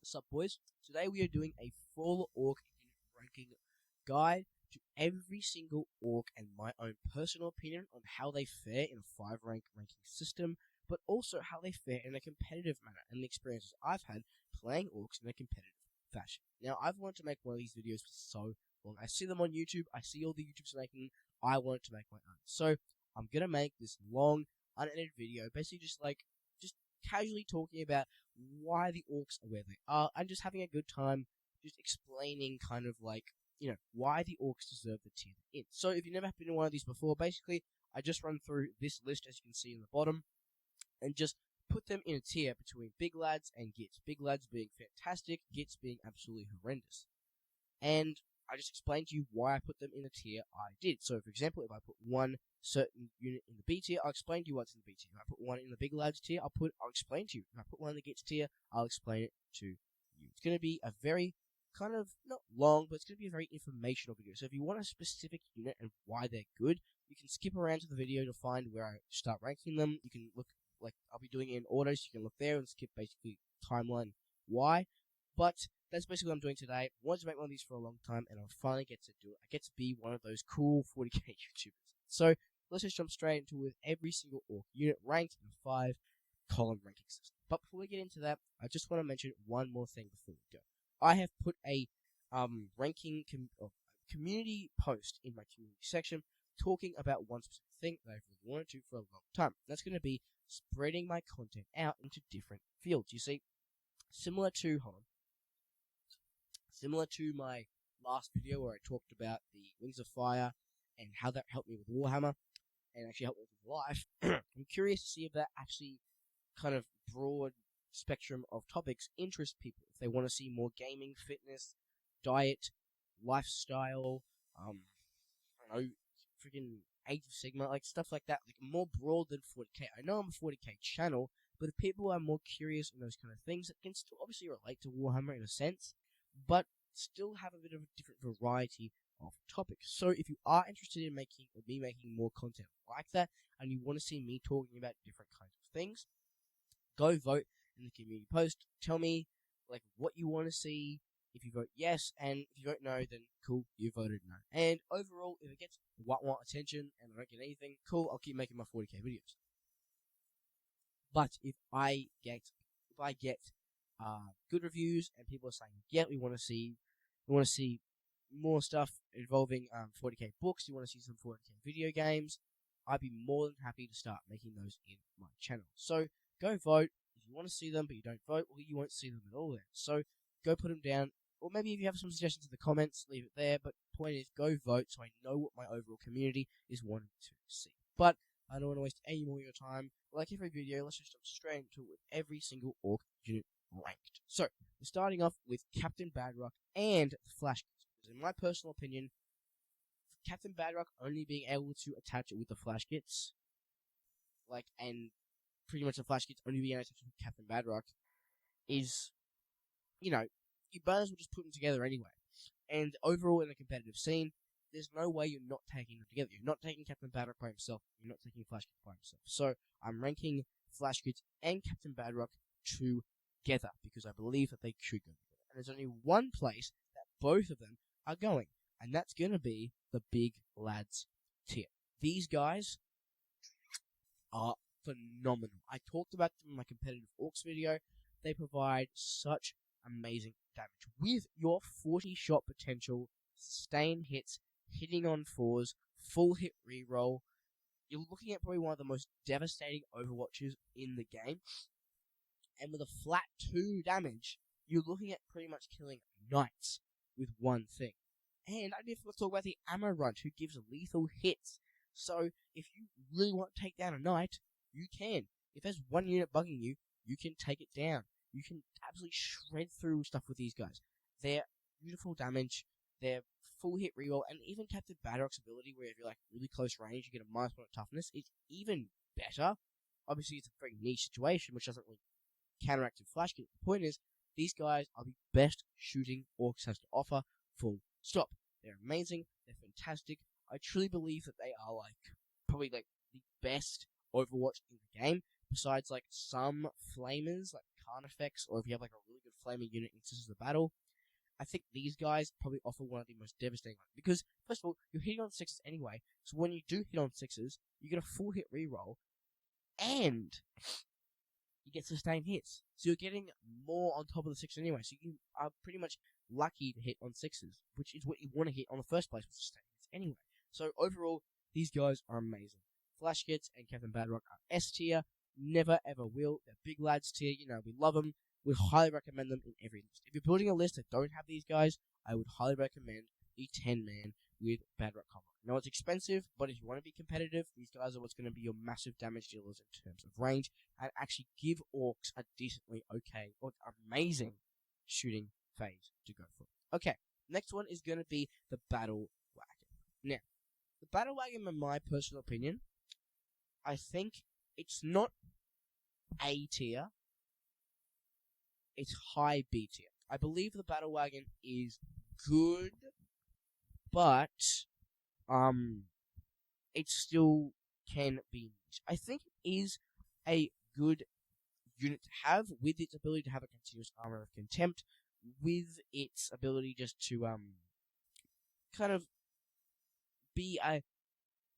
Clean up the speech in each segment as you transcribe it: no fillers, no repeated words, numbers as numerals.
Sup boys, today we are doing a full Ork unit ranking guide to every single Ork and my own personal opinion on how they fare in a 5-rank ranking system, but also how they fare in a competitive manner and the experiences I've had playing Orks in a competitive fashion. Now, I've wanted to make one of these videos for so long. I see them on YouTube, I see all the YouTubers making, I wanted to make my own. So, I'm gonna make this long, unedited video, basically just casually talking about why the Orks are where they are, and just having a good time, just explaining kind of why the Orks deserve the tier they're in. So if you've never been in one of these before, basically, I just run through this list, as you can see in the bottom, and just put them in a tier between big lads and gits. Big lads being fantastic, gits being absolutely horrendous. And I just explained to you why I put them in the tier I did. So, for example, if I put one certain unit in the B tier, I'll explain to you what's in the B tier. If I put one in the big lads tier, I'll explain to you. If I put one in the gits tier, I'll explain it to you. It's going to be a very kind of not long, but it's going to be a very informational video. So if you want a specific unit and why they're good, you can skip around to the video to find where I start ranking them. You can look, I'll be doing it in order, so you can look there and skip basically timeline why. But that's basically what I'm doing today. I wanted to make one of these for a long time, and I finally get to do it. I get to be one of those cool 40k YouTubers. So let's just jump straight into with every single Ork unit ranked in a 5-column ranking system. But before we get into that, I just want to mention one more thing before we go. I have put a community post in my community section talking about one specific thing that I've really wanted to for a long time. That's going to be spreading my content out into different fields. You see, similar to my last video where I talked about the Wings of Fire and how that helped me with Warhammer and actually helped me with life, I'm curious to see if that actually kind of broad spectrum of topics interest people. If they want to see more gaming, fitness, diet, lifestyle, I don't know, freaking Age of Sigma, stuff like that, more broad than 40k. I know I'm a 40k channel, but if people are more curious in those kind of things, that can still obviously relate to Warhammer in a sense, but still have a bit of a different variety of topics. So if you are interested in me making more content like that, and you want to see me talking about different kinds of things, go vote in the community post. Tell me what you want to see. If you vote yes, and if you vote no, then cool, you voted no. And overall, if it gets what attention and I don't get anything, cool, I'll keep making my 40k videos. But if I get good reviews and people are saying, yeah, we want to see more stuff involving 40k books, you want to see some 40k video games, I'd be more than happy to start making those in my channel. So go vote. If you want to see them but you don't vote, well, you won't see them at all then. So go put them down, or maybe if you have some suggestions in the comments, leave it there. But the point is, go vote so I know what my overall community is wanting to see. But I don't want to waste any more of your time. Like every video, let's just jump straight into it with every single Ork unit ranked. So, we're starting off with Captain Badrock and the Flash Kits. Because in my personal opinion, Captain Badrock only being able to attach it with the Flash Kits, and pretty much the Flash Kits only being able to attach it with Captain Badrock, is, you might as well just put them together anyway. And overall, in a competitive scene, there's no way you're not taking them together. You're not taking Captain Badrock by himself. You're not taking Flash Kits by himself. So, I'm ranking Flash Kits and Captain Badrock together, because I believe that they should go together. And there's only one place that both of them are going, and that's going to be the Big Lads tier. These guys are phenomenal. I talked about them in my competitive Orks video. They provide such amazing damage. With your 40 shot potential, sustain hits, hitting on 4s, full hit reroll, you're looking at probably one of the most devastating Overwatches in the game. And with a flat 2 damage, you're looking at pretty much killing knights with one thing. And I didn't forget to talk about the Ammo Runt, who gives lethal hits. So, if you really want to take down a knight, you can. If there's one unit bugging you, you can take it down. You can absolutely shred through stuff with these guys. They're beautiful damage, they're full hit reroll, and even Captain Badrock's ability, where if you're really close range, you get a -1 toughness, is even better. Obviously, it's a very niche situation, which doesn't really counteract with Flash Kit. The point is, these guys are the best shooting Orks has to offer, full stop. They're amazing, they're fantastic. I truly believe that they are probably the best Overwatch in the game, besides some flamers, Carnifex, or if you have a really good flaming unit in Sisters of Battle. I think these guys probably offer one of the most devastating ones. Because, first of all, you're hitting on 6s anyway, so when you do hit on 6s, you get a full hit reroll, and you get sustained hits. So you're getting more on top of the 6 anyway, so you are pretty much lucky to hit on 6s, which is what you want to hit on the first place with sustained hits anyway. So overall, these guys are amazing. Flash Kits and Captain Badrock are S tier, never ever will. They're big lads tier, we love them. We highly recommend them in every list. If you're building a list that don't have these guys, I would highly recommend the 10-man with Badrock combo. I know it's expensive, but if you want to be competitive, these guys are what's going to be your massive damage dealers in terms of range, and actually give Orks a decently okay, or amazing shooting phase to go for. Okay, next one is going to be the Battle Wagon. Now, the Battle Wagon, in my personal opinion, I think it's not A tier, it's high B tier. I believe the Battle Wagon is good, but it still can be niche. I think it is a good unit to have, with its ability to have a continuous armor of contempt, with its ability just to kind of be a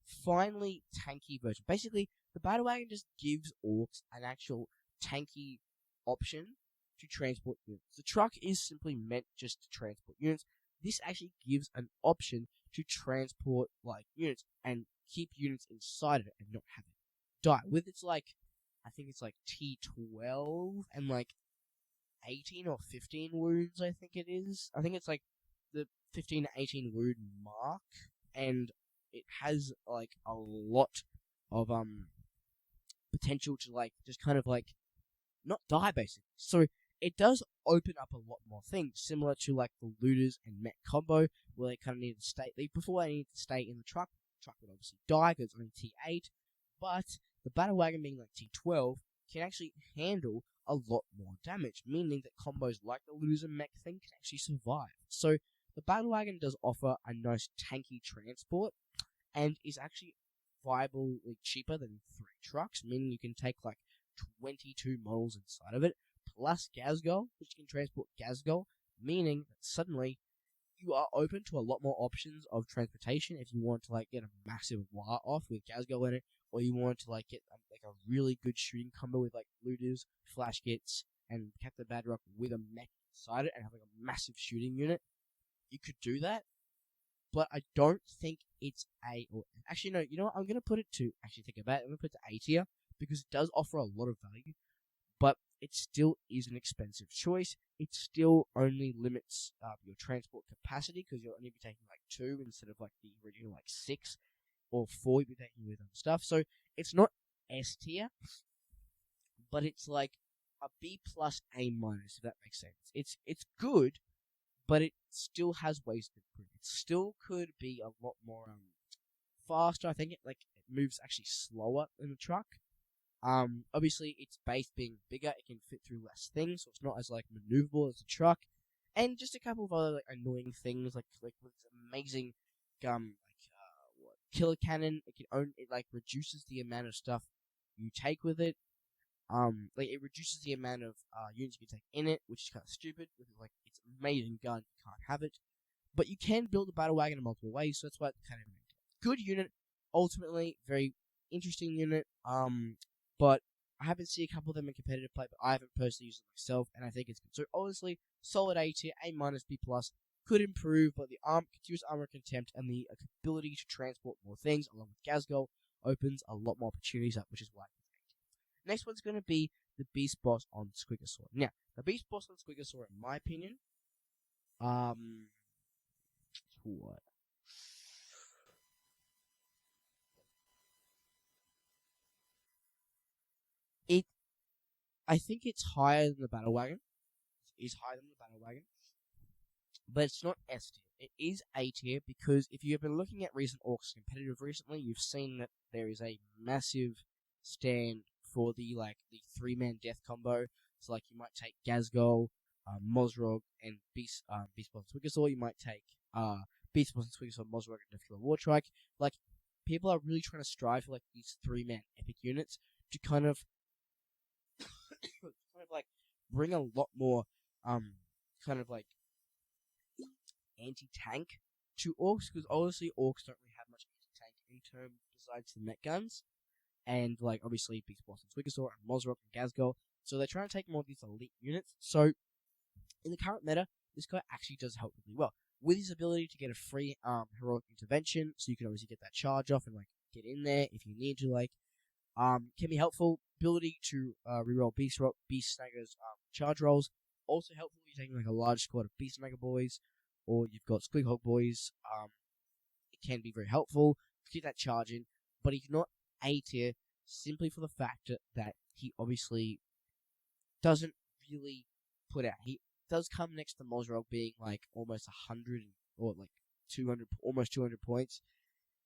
finely tanky version. Basically, the Battle Wagon just gives Orks an actual tanky option to transport units. The truck is simply meant just to transport units. This actually gives an option to transport units and keep units inside of it and not have it die. With its I think it's T12 and 18 or 15 wounds, I think it is. I think it's the 15 to 18 wound mark, and it has a lot of potential to just kind of not die basically. So it does open up a lot more things, similar to the looters and mech combo, where they kind of need to stay. Before they need to stay in the truck would obviously die because it's only T8, but the Battle Wagon being T12 can actually handle a lot more damage, meaning that combos like the looters and mech thing can actually survive. So the Battle Wagon does offer a nice tanky transport, and is actually viably cheaper than 3 trucks, meaning you can take 22 models inside of it, plus Gazgol, which can transport Gazgol, meaning that suddenly you are open to a lot more options of transportation if you want to get a massive war off with Gazgol in it, or you want to get a really good shooting combo with looters, flash kits, and Captain Badrock with a mech inside it and have a massive shooting unit. You could do that, but I don't think it's A or actually no. You know what? I'm gonna put it to I'm gonna put it to A tier because it does offer a lot of value, but it still is an expensive choice. It still only limits your transport capacity because you'll only be taking 2 instead of the original 6 or 4 you'll be taking with other stuff. So it's not S tier, but it's a B plus A minus, if that makes sense. It's good, but it still has ways to improve. It still could be a lot more faster. I think it moves actually slower than the truck. Obviously, its base being bigger, it can fit through less things, so it's not as maneuverable as a truck. And just a couple of other annoying things, with its amazing killer cannon. It reduces the amount of stuff you take with it. It reduces the amount of units you can take in it, which is kind of stupid. Because it's an amazing gun, you can't have it. But you can build a Battle Wagon in multiple ways, so that's why it's kind of good unit. Ultimately, very interesting unit. But I haven't seen a couple of them in competitive play, but I haven't personally used it myself, and I think it's good. So honestly, solid A tier, A minus, B plus, could improve, but the continuous armor contempt and the ability to transport more things, along with Gazgol, opens a lot more opportunities up, which is why it's A tier. Next one's going to be the Beast Boss on Squigosaur. Now, the Beast Boss on Squigosaur, in my opinion, what? I think it's higher than the Battle Wagon. It is higher than the Battle Wagon. But it's not S tier. It is A tier because if you have been looking at recent Orks competitive recently, you've seen that there is a massive stand for the 3-man death combo. So you might take Gazgol, Mozrog, and Beast Boss and Squigosaur. You might take Beast Boss and Squigosaur, Mozrog, and Defkiller Wartrike. People are really trying to strive for these 3-man epic units to kind of bring a lot more kind of like anti-tank to orcs, because obviously orcs don't really have much anti-tank in terms besides the net guns, and like obviously Beast Boss and Swigosaur and Mozrok and Gazgol. So they're trying to take more of these elite units. So in the current meta, this guy actually does help really well with his ability to get a free heroic intervention. So you can obviously get that charge off and like get in there if you need to. Like can be helpful. Ability to reroll Beast Snaggers charge rolls. Also helpful if you're taking like a large squad of Beast Snagger boys, or you've got Squighog boys. It can be very helpful to get that charge in, but he's not A tier simply for the fact that he obviously doesn't really put out. He does come next to Mozrok being like almost 100 or like 200, almost 200 points.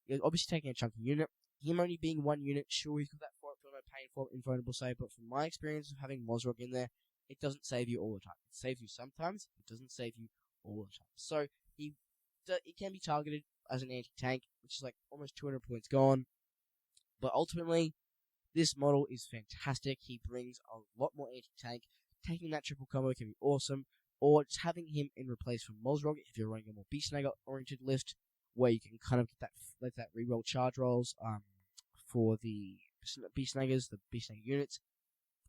He's obviously taking a chunky unit. Him only being one unit, sure, he's got that feel no pain for invulnerable save, but from my experience of having Mozrok in there, it doesn't save you all the time. It saves you sometimes, it doesn't save you all the time. So he can be targeted as an anti-tank, which is like almost 200 points gone. But ultimately, this model is fantastic. He brings a lot more anti-tank. Taking that triple combo can be awesome, or just having him in replace for Mozrok if you're running a more Beast Snagger oriented list, where you can kind of get that reroll charge rolls for the Beast Snaggers, the Beast Snagger units.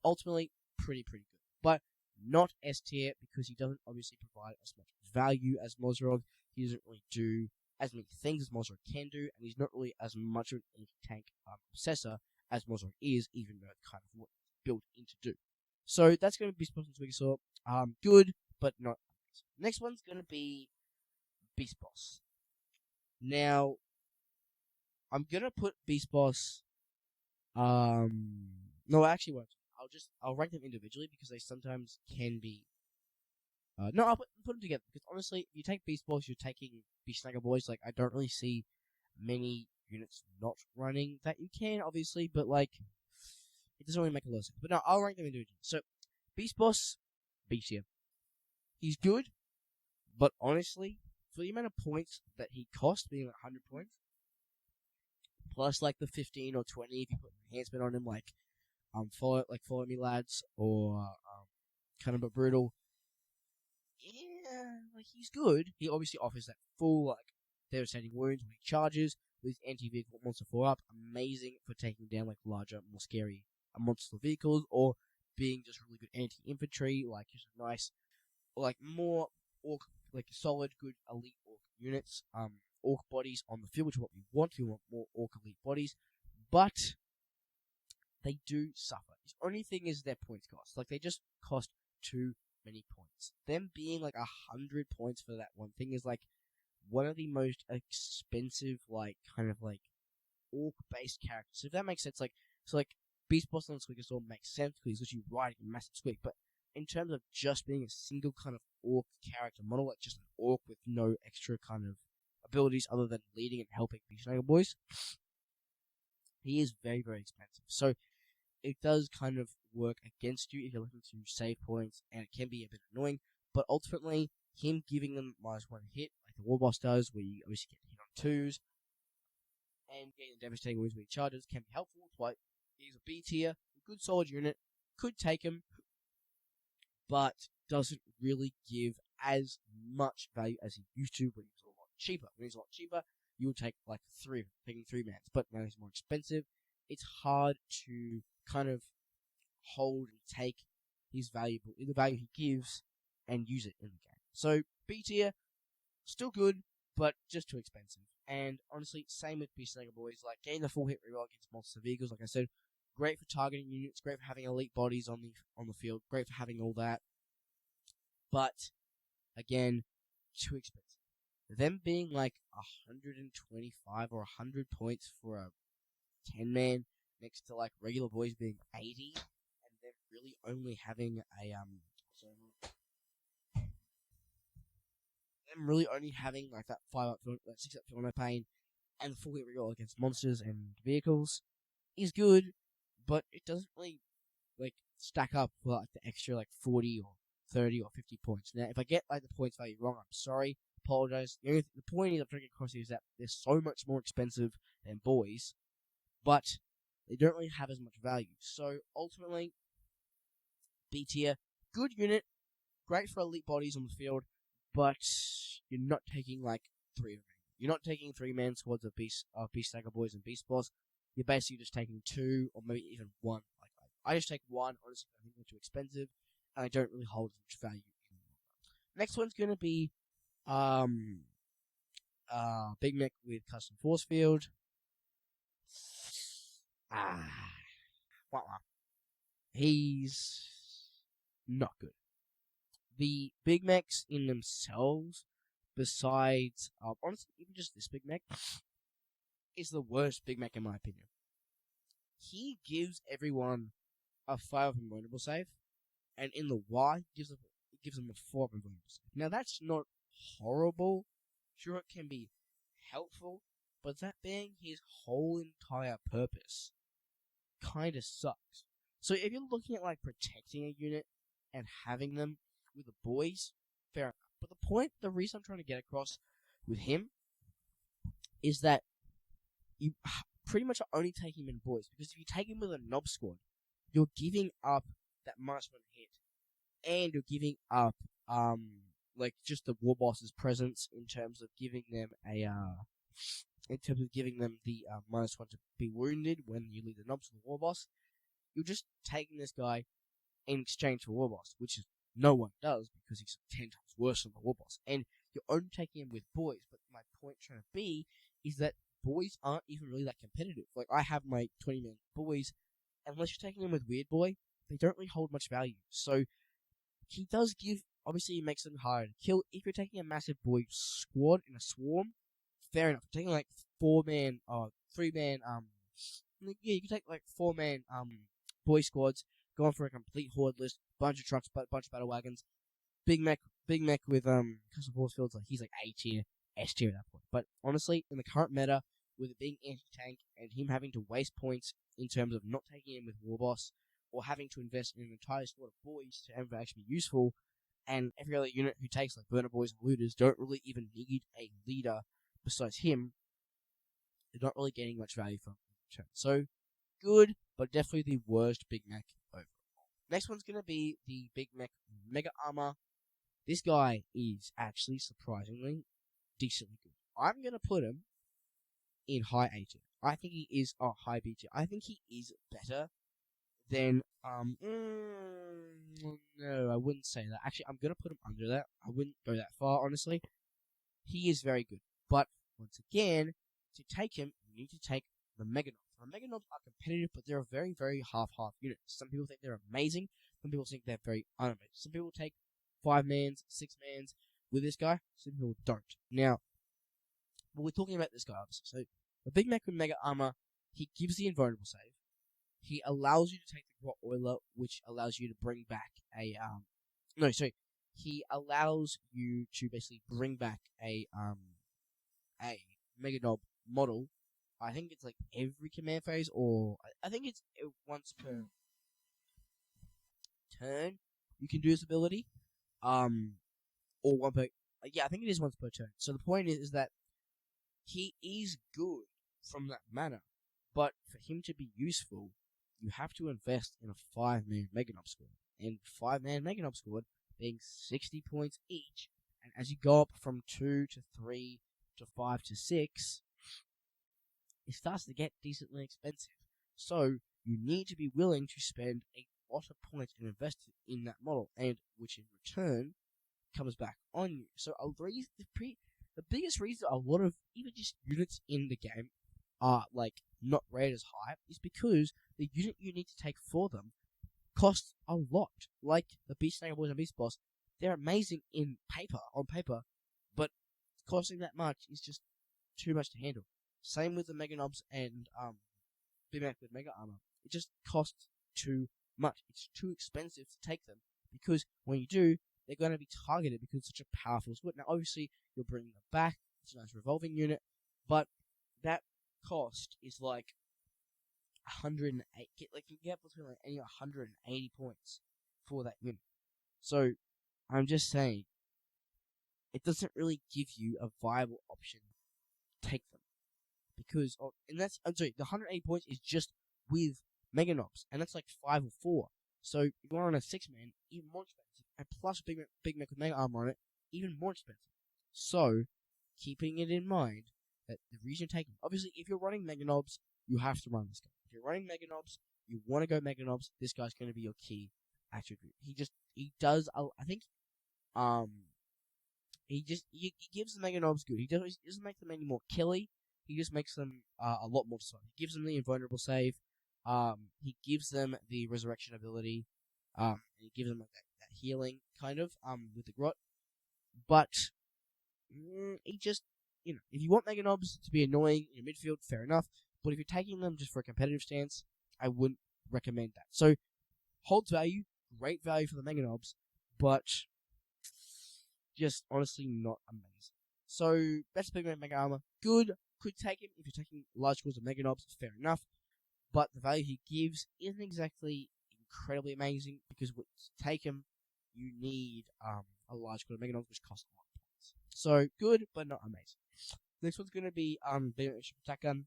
Ultimately, pretty good, but not S tier because he doesn't obviously provide as much value as Mozrok. He doesn't really do as many things as Mozrok can do, and he's not really as much of an anti-tank obsessor as Mozrok is, even though it's kind of what it's built in to do. So that's going to be Beast Boss and Swigosaur. Good, but not amazing. Next one's going to be Beast Boss. Now, I'm going to put Beast Boss... No, I actually won't. I'll rank them individually because they sometimes can be... No, I'll put them together because honestly, if you take Beast Boss, you're taking Beast Snagger boys. Like, I don't really see many units not running that you can, obviously, but like... It doesn't really make a lot of sense. But no, I'll rank them individually. So, Beast Boss, B tier. He's good, but honestly, for the amount of points that he cost, being like 100 points, plus like the 15 or 20 if you put enhancement on him, like follow me lads, or kind of a brutal. Yeah, like he's good. He obviously offers that full like devastating wounds when he charges with his anti-vehicle monster 4-up. Amazing for taking down like larger, more scary monster vehicles, or being just really good anti-infantry, like just nice, or like more orc, like solid, good elite orc units, orc bodies on the field, which is what we want. We want more orc elite bodies, but they do suffer. The only thing is their points cost. Like they just cost too many points. Them being like 100 points for that one thing is like one of the most expensive, like kind of like orc-based characters. So if that makes sense, like so like. Beast Boss on Squigosaur makes sense because he's literally riding a massive squig, but in terms of just being a single kind of orc character model, like just an orc with no extra kind of abilities other than leading and helping Beast Snagger boys, he is very expensive. So it does kind of work against you if you're looking to save points, and it can be a bit annoying, but ultimately, him giving them -1 hit, like the Warboss does, where you obviously get hit on 2s, and getting devastating wounds when he charges can be helpful. Twice. He's a B tier, a good solid unit, could take him, but doesn't really give as much value as he used to when he was a lot cheaper. When he's a lot cheaper, you would take like 3 taking 3-mans, but now he's more expensive. It's hard to kind of hold and take the value he gives and use it in the game. So B tier, still good, but just too expensive. And honestly, same with Beast Snagger boys. Like getting the full hit reroll against monster vehicles, like I said, great for targeting units, great for having elite bodies on the field, great for having all that. But again, too expensive. Them being like 125 or 100 points for a 10-man next to like regular boys being 80, and them really only having a them really only having like that 5-up, 6-up Filament Pain, and the full hit reroll against monsters and vehicles is good, but it doesn't really like stack up for like the extra like 40 or 30 or 50 points. Now, if I get like the points value wrong, I'm sorry, apologize. The point I'm trying to get across here is that they're so much more expensive than boys, but they don't really have as much value. So ultimately, B tier, good unit, great for elite bodies on the field, but you're not taking like 3 of them. You're not taking 3-man squads of Beast Stagger Boys and Beast Boss. You're basically just taking 2 or maybe even 1. Like I just take 1, honestly, I think they're too expensive, and I don't really hold as much value in the long run. Next one's gonna be Big Mech with custom force field. He's not good. The Big Mechs in themselves, besides honestly even just this Big Mech, is the worst Big Mech in my opinion. He gives everyone a 5 invulnerable save, and in the Y, it gives them a 4 invulnerable save. Now that's not horrible. Sure, it can be helpful, but that being his whole entire purpose, kind of sucks. So if you're looking at like protecting a unit and having them with the boys, fair enough. But the reason I'm trying to get across with him is that you pretty much are only taking him in boys, because if you take him with a knob squad, you're giving up that -1 hit, and you're giving up like just the Warbosses' presence in terms of giving them the -1 to be wounded when you lead the knobs to the Warboss. You're just taking this guy in exchange for Warboss, which is no one does, because he's 10 times worse than the Warboss. And you're only taking him with boys, but my point trying to be is that boys aren't even really that competitive. Like, I have my 20-man boys, unless you're taking them with Weird Boy, they don't really hold much value. So, he does give, obviously he makes them harder to kill. If you're taking a massive boy squad in a swarm, fair enough. Taking like 3-man, you can take like 4-man, boy squads, going for a complete horde list, bunch of trucks, bunch of battle wagons, Big Mech with custom force fields, like he's like A tier, S tier at that point. But honestly, in the current meta, with it being anti-tank and him having to waste points in terms of not taking him with Warboss, or having to invest in an entire squad of boys to ever actually be useful, and every other unit who takes like Burner Boys and Looters don't really even need a leader besides him, they're not really getting much value from him. So, good, but definitely the worst Big Mech overall. Next one's going to be the Big Mech Mega Armor. This guy is actually surprisingly decently good. I'm going to put him in high A tier. I think he is high B tier. I think he is better than no, I wouldn't say that. Actually, I'm going to put him under that. I wouldn't go that far, honestly. He is very good. But once again, to take him, you need to take the Mega Knobs. The Mega Knobs are competitive, but they're a very, very half-half unit. Some people think they're amazing. Some people think they're very unamazing. Some people take 5-mans, 6-mans with this guy. Some people don't. Now, but we're talking about this guy, obviously. So, the Big Mech with Mega Armor, he gives the invulnerable save. He allows you to take the Grot Oiler, which allows you to bring back a, he allows you to basically bring back a Mega Knob model. I think it's like every command phase, or I think it's once per turn you can do this ability. Or one per, I think it is once per turn. So the point is that he is good from that manner, but for him to be useful, you have to invest in a 5-man Mega Knob squad. And 5-man Mega Knob squad being 60 points each, and as you go up from 2 to 3 to 5 to 6, it starts to get decently expensive. So you need to be willing to spend a lot of points and invest in that model, and which in return comes back on you. So the biggest reason a lot of even just units in the game are like not rated as high is because the unit you need to take for them costs a lot. Like the Beast Stagger Boys and Beast Boss, they're amazing on paper, but costing that much is just too much to handle. Same with the Mega Knobs and Big Mech with Mega Armor. It just costs too much. It's too expensive to take them, because when you do, they're going to be targeted because it's such a powerful squad. Now, obviously, you're bringing them back. It's a nice revolving unit, but that cost is like 108. Like you get between like any 180 points for that unit. So, I'm just saying, it doesn't really give you a viable option to take them. Because, the 180 points is just with Mega Knobs, and that's like 5 or 4. So, if you're on a 6-man, even more expensive, and plus Big Mech with Mega Armor on it, even more expensive. So, keeping it in mind that the reason you're taking, obviously, if you're running Mega Knobs, you have to run this guy. If you're running Mega Knobs, you want to go Mega Knobs, this guy's going to be your key attribute. He does, I think, he gives the Mega Knobs good. He doesn't make them any more killy. He just makes them a lot more solid. He gives them the invulnerable save. He gives them the resurrection ability. And he gives them like that healing kind of with the grot. But he just, if you want Mega Knobs to be annoying in your midfield, fair enough. But if you're taking them just for a competitive stance, I wouldn't recommend that. So holds value, great value for the Mega Knobs, but just honestly not amazing. So best Big Mega Armor, good. Could take him if you're taking large scores of Mega Knobs, fair enough. But the value he gives isn't exactly incredibly amazing because to take him, you need a large score of Mega Knobs, which costs a lot of points. So good, but not amazing. Next one's going to be Big Mega Shock Attack Gun.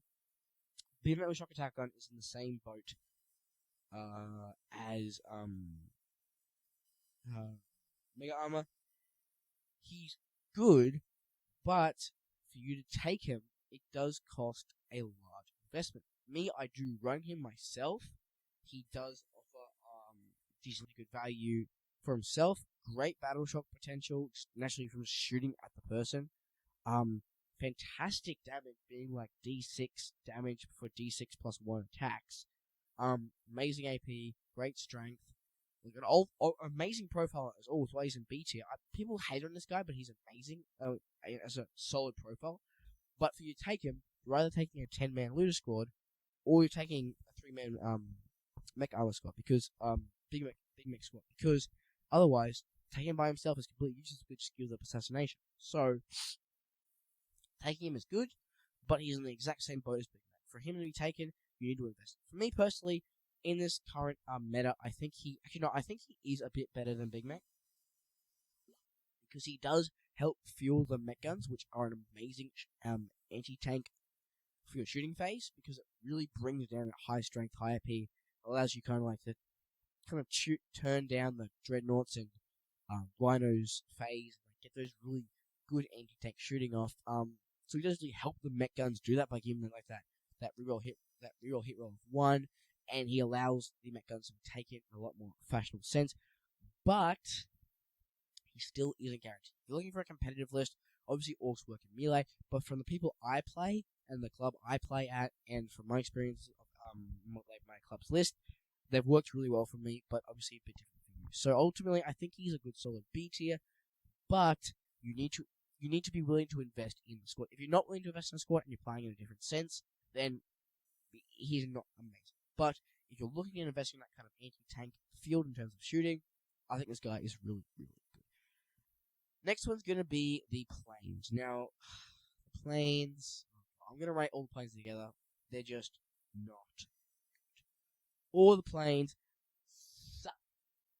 Big Mega Shock Attack Gun is in the same boat as Mega Armor. He's good, but for you to take him, it does cost a large investment. Me, I do run him myself. He does offer decently good value for himself. Great battle shock potential, just naturally from shooting at the person. Fantastic damage, being like D6 damage for D6 plus 1 attacks. Amazing AP, great strength. We've got an amazing profile as always in B tier. People hate on this guy, but he's amazing as a solid profile. But for you to take him, you're either taking a 10-man looter squad, or you're taking a 3-man mech armor squad, because big mech squad. Because otherwise, taking him by himself is completely useless with skills of assassination. So taking him is good, but he's in the exact same boat as Big Mech. For him to be taken, you need to invest. For me personally, in this current meta, I think he is a bit better than Big Mech, because he does help fuel the mech guns, which are an amazing anti-tank for your shooting phase, because it really brings down a high strength, high AP, allows you kind of turn down the dreadnoughts and rhinos phase, and get those really good anti-tank shooting off. So he does really help the mech guns do that by giving them like that reroll hit roll of 1, and he allows the mech guns to take it in a lot more fashionable sense. But he still isn't guaranteed. If you're looking for a competitive list, obviously Orks work in melee, but from the people I play and the club I play at, and from my experience of my club's list, they've worked really well for me, but obviously a bit different for you. So ultimately, I think he's a good solid B tier, but you need to be willing to invest in the squad. If you're not willing to invest in the squad and you're playing in a different sense, then he's not amazing. But if you're looking at investing in that kind of anti-tank field in terms of shooting, I think this guy is really, really good. Next one's going to be the planes. Now, the planes, I'm going to rate all the planes together. They're just not good. All the planes suck.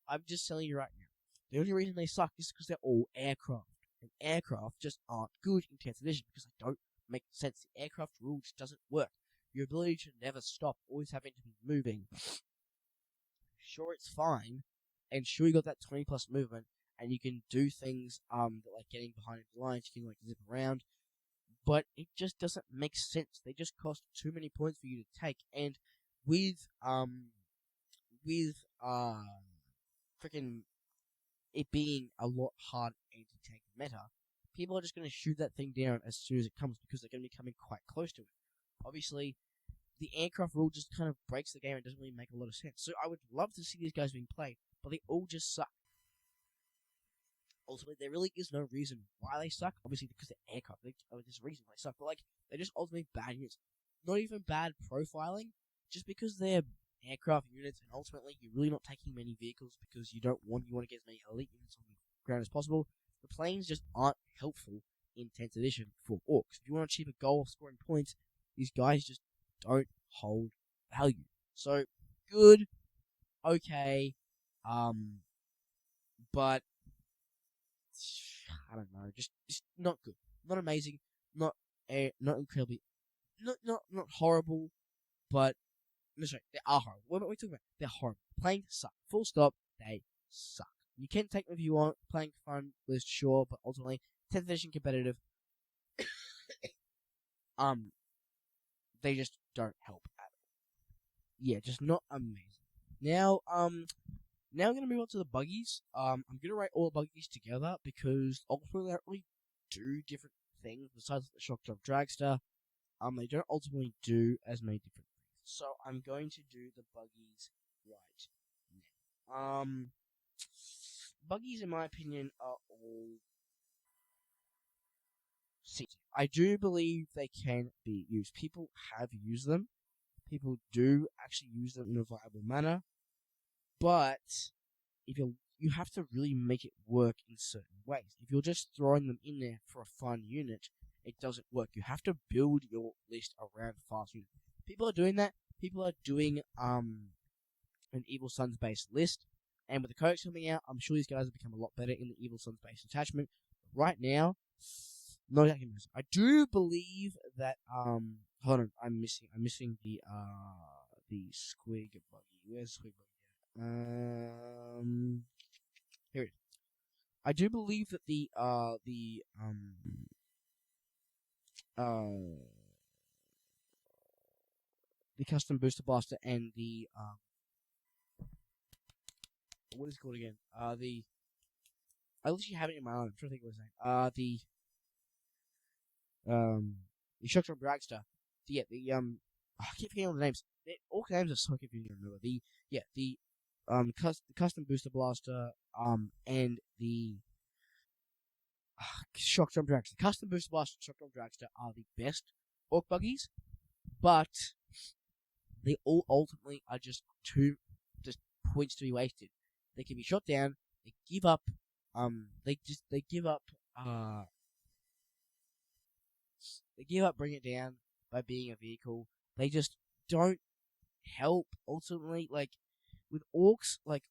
I'm just telling you right now. The only reason they suck is because they're all aircraft. And aircraft just aren't good in 10th edition because they don't make sense. The aircraft rule just doesn't work. Your ability to never stop, always having to be moving. Sure, it's fine, and sure you got that 20 plus movement, and you can do things like getting behind the lines, you can like zip around, but it just doesn't make sense. They just cost too many points for you to take, and with freaking it being a lot hard anti-tank meta, people are just going to shoot that thing down as soon as it comes because they're going to be coming quite close to it. Obviously, the aircraft rule just kind of breaks the game and doesn't really make a lot of sense. So I would love to see these guys being played, but they all just suck. Ultimately, there really is no reason why they suck. Obviously, because they're aircraft. There's a reason why they suck, but they're just ultimately bad units. Not even bad profiling, just because they're aircraft units, and ultimately you're really not taking many vehicles because you want to get as many elite units on the ground as possible. The planes just aren't helpful in 10th edition for Orks. If you want to achieve a goal of scoring points, these guys just don't hold value. So, good, okay, but I don't know, just not good, not amazing, not incredibly, not horrible, but no, sorry, they are horrible. What are we talking about? They're horrible. Planes suck. Full stop. They suck. You can take them if you want, playing fun list, sure, but ultimately 10th edition competitive, they just don't help at all. Yeah, just not amazing. Now, now I'm gonna move on to the buggies. I'm gonna rate all the buggies together because ultimately they don't really do different things besides the shock jump dragster. They don't ultimately do as many different things. So I'm going to do the buggies right now. Buggies, in my opinion, are all. See, I do believe they can be used. People have used them. People do actually use them in a viable manner, but if you have to really make it work in certain ways. If you're just throwing them in there for a fun unit, it doesn't work. You have to build your list around fast units. People are doing that. People are doing an Evil Sons based list, and with the codex coming out, I'm sure these guys have become a lot better in the Evil Sons based attachment. But right now, not exactly. I do believe that hold on, I'm missing the squig buggy. Where's squig buggy? Here it is. I do believe that the custom booster blaster and the what is it called again? I literally have it in my own. I'm trying to think what it's name. The Shock Drum Dragster. I keep forgetting all the names. All the names are so confusing to remember. The custom booster blaster, and the Shock Drum Dragster. Custom booster blaster and Shock Drum Dragster are the best Ork buggies, but they all ultimately are just points to be wasted. They can be shot down. They give up. They give up. They give up. Bring it down by being a vehicle. They just don't help. Ultimately, like with orcs, like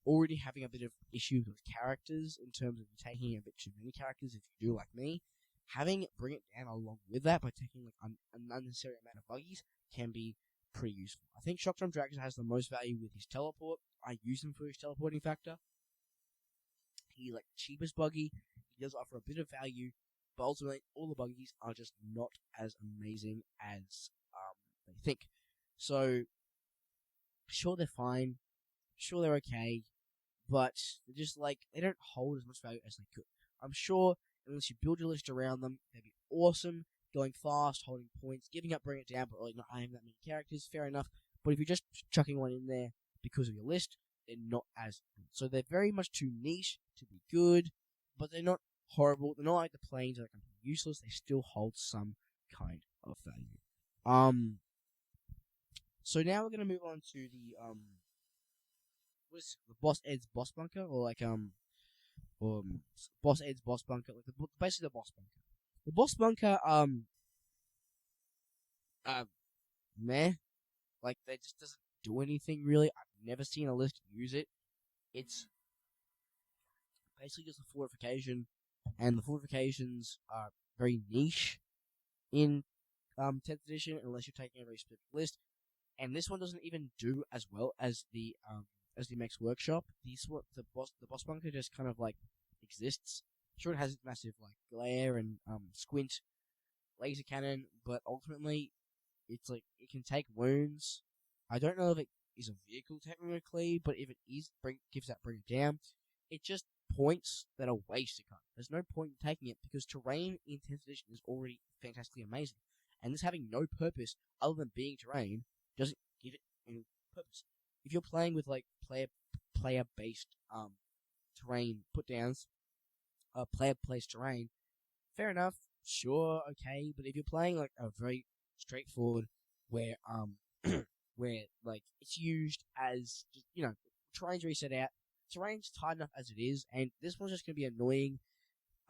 already having a bit of issues with characters in terms of taking a bit too many characters. If you do like me, having bring it down along with that by taking like an unnecessary amount of buggies can be pretty useful. I think Shock Drum Dragster has the most value with his teleport. I use him for his teleporting factor. He's like the cheapest buggy. He does offer a bit of value, but ultimately all the buggies are just not as amazing as they think. So, sure they're fine, sure they're okay, but they're just like they don't hold as much value as they could. I'm sure unless you build your list around them, they'd be awesome, going fast, holding points, giving up, bring it down, but like not having that many characters, fair enough. But if you're just chucking one in there because of your list, they're not as good. So they're very much too niche to be good, but they're not horrible. They're not like the planes that are completely useless. They still hold some kind of value. So now we're gonna move on to the what's the Boss Ed's Boss Bunker, or like Boss Ed's Boss Bunker, like basically the Boss Bunker. The Boss Bunker, meh, like that just doesn't do anything really. I've never seen a list use it. It's basically just a fortification, and the fortifications are very niche in 10th edition unless you're taking a very specific list. And this one doesn't even do as well as the Max Workshop. The boss bunker just kind of like exists. Sure, it has its massive like glare and squint laser cannon, but ultimately it's like it can take wounds. I don't know if it is a vehicle technically, but if it is, bring it down. It just points that are wasted. There's no point in taking it because terrain in 10th edition is already fantastically amazing, and this having no purpose other than being terrain doesn't give it any purpose. If you're playing with like player based terrain put downs, player placed terrain, fair enough, sure, okay. But if you're playing like a very straightforward where where like it's used as just, terrain's reset out, terrain's tight enough as it is, and this one's just gonna be annoying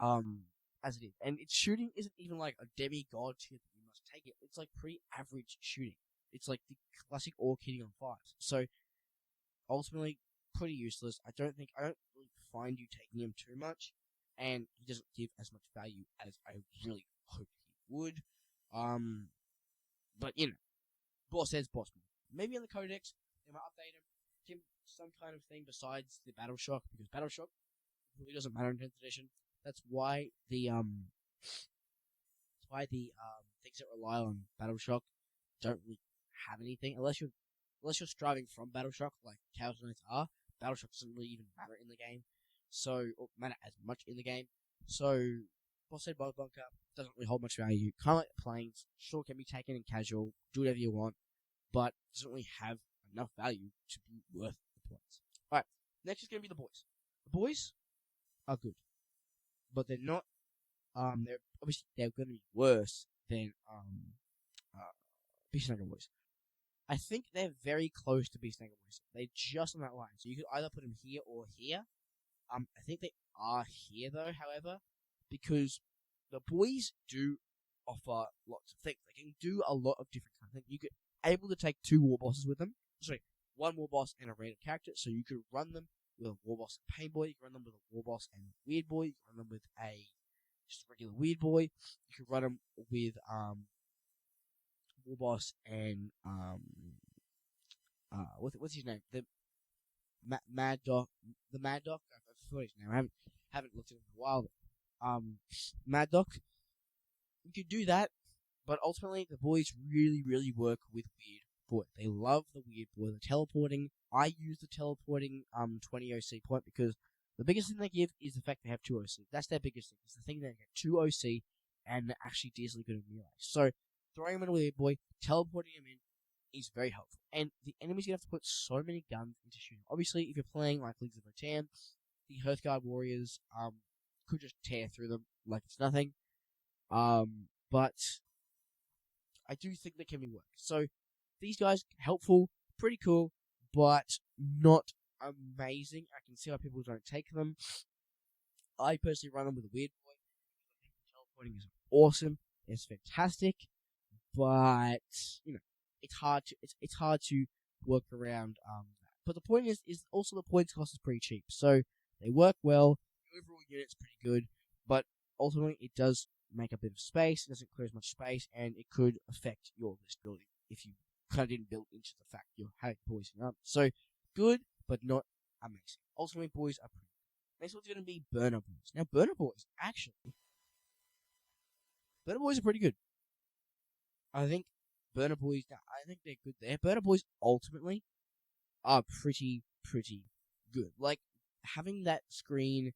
as it is. And its shooting isn't even like a demigod tier that you must take it. It's like pretty average shooting. It's like the classic orc hitting on fives. So ultimately, pretty useless. I don't really find you taking him too much, and he doesn't give as much value as I really hoped he would. But boss says boss. Maybe on the codex they might update him. some kind of thing besides the Battle Shock, because Battle Shock really doesn't matter in 10th edition. That's why the things that rely on Battle Shock don't really have anything unless you're striving from Battle Shock like Chaos Knights are. Battle Shock doesn't really even matter in the game, or matter as much in the game. So Boss Head Bug Bunker doesn't really hold much value. Kind of like the Planes, sure can be taken in casual, do whatever you want, but doesn't really have enough value to be worth the points. Alright, next is going to be the boys. The boys are good, but they're not, they're going to be worse than, Beast Snagger Boys. I think they're very close to Beast Snagger Boys. They're just on that line, so you could either put them here or here. I think they are here though, however, because the boys do offer lots of things. They can do a lot of different kind of things. You could able to take 2 war bosses with them. Sorry, 1 war boss and a random character. So you could run them with a war boss and pain boy. You can run them with a war boss and weird boy. You can run them with a just regular weird boy. You can run them with war boss and what's his name? The Mad Doc. The Mad Doc. I forgot his name. I haven't looked at him in a while. Mad Doc. You could do that, but ultimately the boys really, really work with weird boy. They love the weird boy. The teleporting. I use the teleporting 20 OC point because the biggest thing they give is the fact they have 2 OC. That's their biggest thing. It's the thing they get 2 OC and they're actually decently good at melee. So throwing him in a weird boy, teleporting him in is very helpful. And the enemy's gonna have to put so many guns into shooting. Obviously, if you're playing like Leagues of Votann, the Hearthguard warriors could just tear through them like it's nothing. But I do think they can be worked. So these guys helpful, pretty cool, but not amazing. I can see why people don't take them. I personally run them with a weird boy. I think teleporting is awesome. It's fantastic, but you know it's hard to work around that. But the point is also the points cost is pretty cheap, so they work well. The overall unit's pretty good, but ultimately it does make a bit of space. It doesn't clear as much space, and it could affect your list building if you kind of didn't build into the fact you're having boys up. So good, but not amazing. Ultimately, boys are pretty good. Next one's going to be burner boys. Now, burner boys are pretty good. I think burner boys. I think they're good there. Burner boys ultimately are pretty good. Like having that screen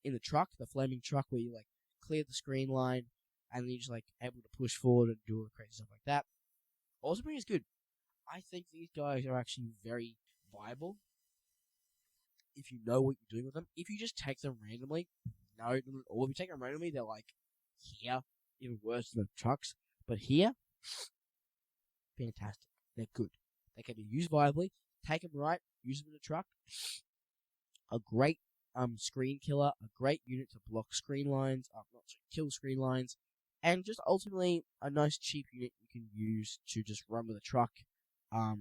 in the truck, the flaming truck, where you like clear the screen line and then you're just like able to push forward and do all the crazy stuff like that. Ultimately is good. I think these guys are actually very viable if you know what you're doing with them. If you just take them randomly, no, or if you take them randomly, they're like here, even worse than the trucks. But here, fantastic. They're good. They can be used viably. Take them right, use them in the truck. A great screen killer, a great unit to block screen lines, not to kill screen lines, and just ultimately a nice cheap unit you can use to just run with a truck. A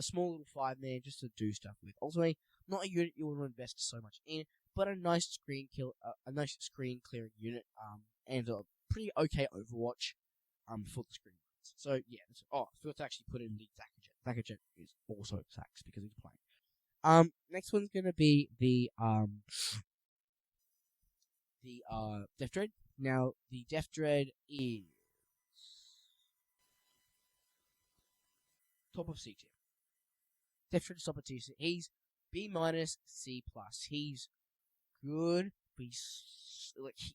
small little 5-man just to do stuff with. Ultimately, not a unit you want to invest so much in, but a nice screen clearing unit, and a pretty okay Overwatch, for the screen lines. So yeah, I forgot to actually put in the Thackerjet. Thackerjet is also Sax because he's playing. Next one's gonna be the Death Dread. Now, the Death Dread is top of C tier. Death Dread is top of C tier. He's B-, C+. He's good, but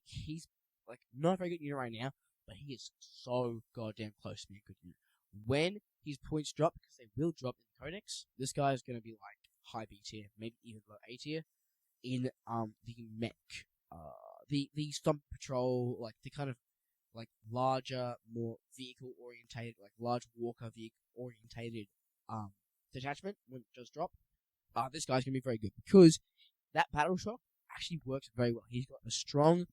he's not a very good unit right now, but he is so goddamn close to being a good unit. When his points drop, because they will drop in the Codex, this guy is going to be like high B tier, maybe even low A tier, in the mech. The Stomp Patrol, like the kind of like larger, more vehicle orientated, like large walker vehicle orientated detachment when it does drop. This guy's gonna be very good because that Battle Shock actually works very well. He's got a strong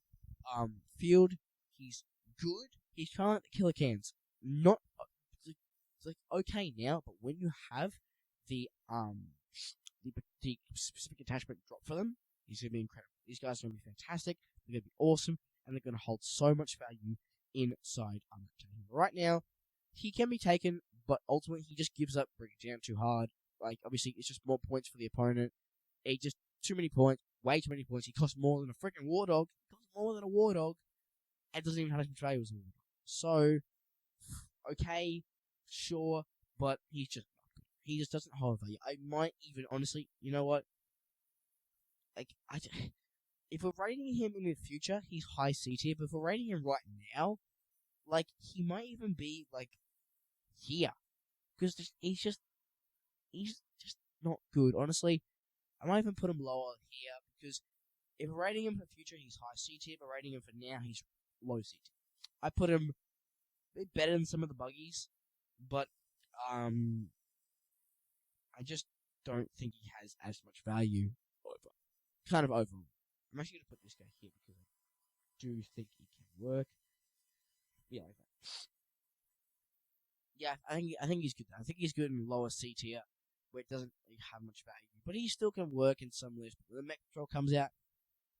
field. He's good. He's kind of like the Killer Cans. Not it's like okay now, but when you have the specific attachment drop for them, he's gonna be incredible. These guys are gonna be fantastic. They're gonna be awesome, and they're gonna hold so much value inside Right now, he can be taken, but ultimately he just gives up, brings it down too hard. like, obviously, it's just more points for the opponent. It just, too many points, way too many points. He costs more than a freaking War Dog. He costs more than a War Dog. And doesn't even have as much value as a War Dog. So, okay, sure, but he's just not good. He just doesn't hold value. I might even, honestly, you know what? Like, if we're rating him in the future, he's high C tier, but if we're rating him right now, like, he might even be, like, here. Because he's just not good, honestly. I might even put him lower here, because if we're rating him for the future, he's high C tier, but rating him for now, he's low C tier. I put him a bit better than some of the buggies, but, I just don't think he has as much value overall. I'm actually going to put this guy here, because I do think he can work. Yeah, okay. Yeah, I think he's good. I think he's good in lower C tier, where it doesn't really have much value, but he still can work in some lists. When the Mech Patrol comes out,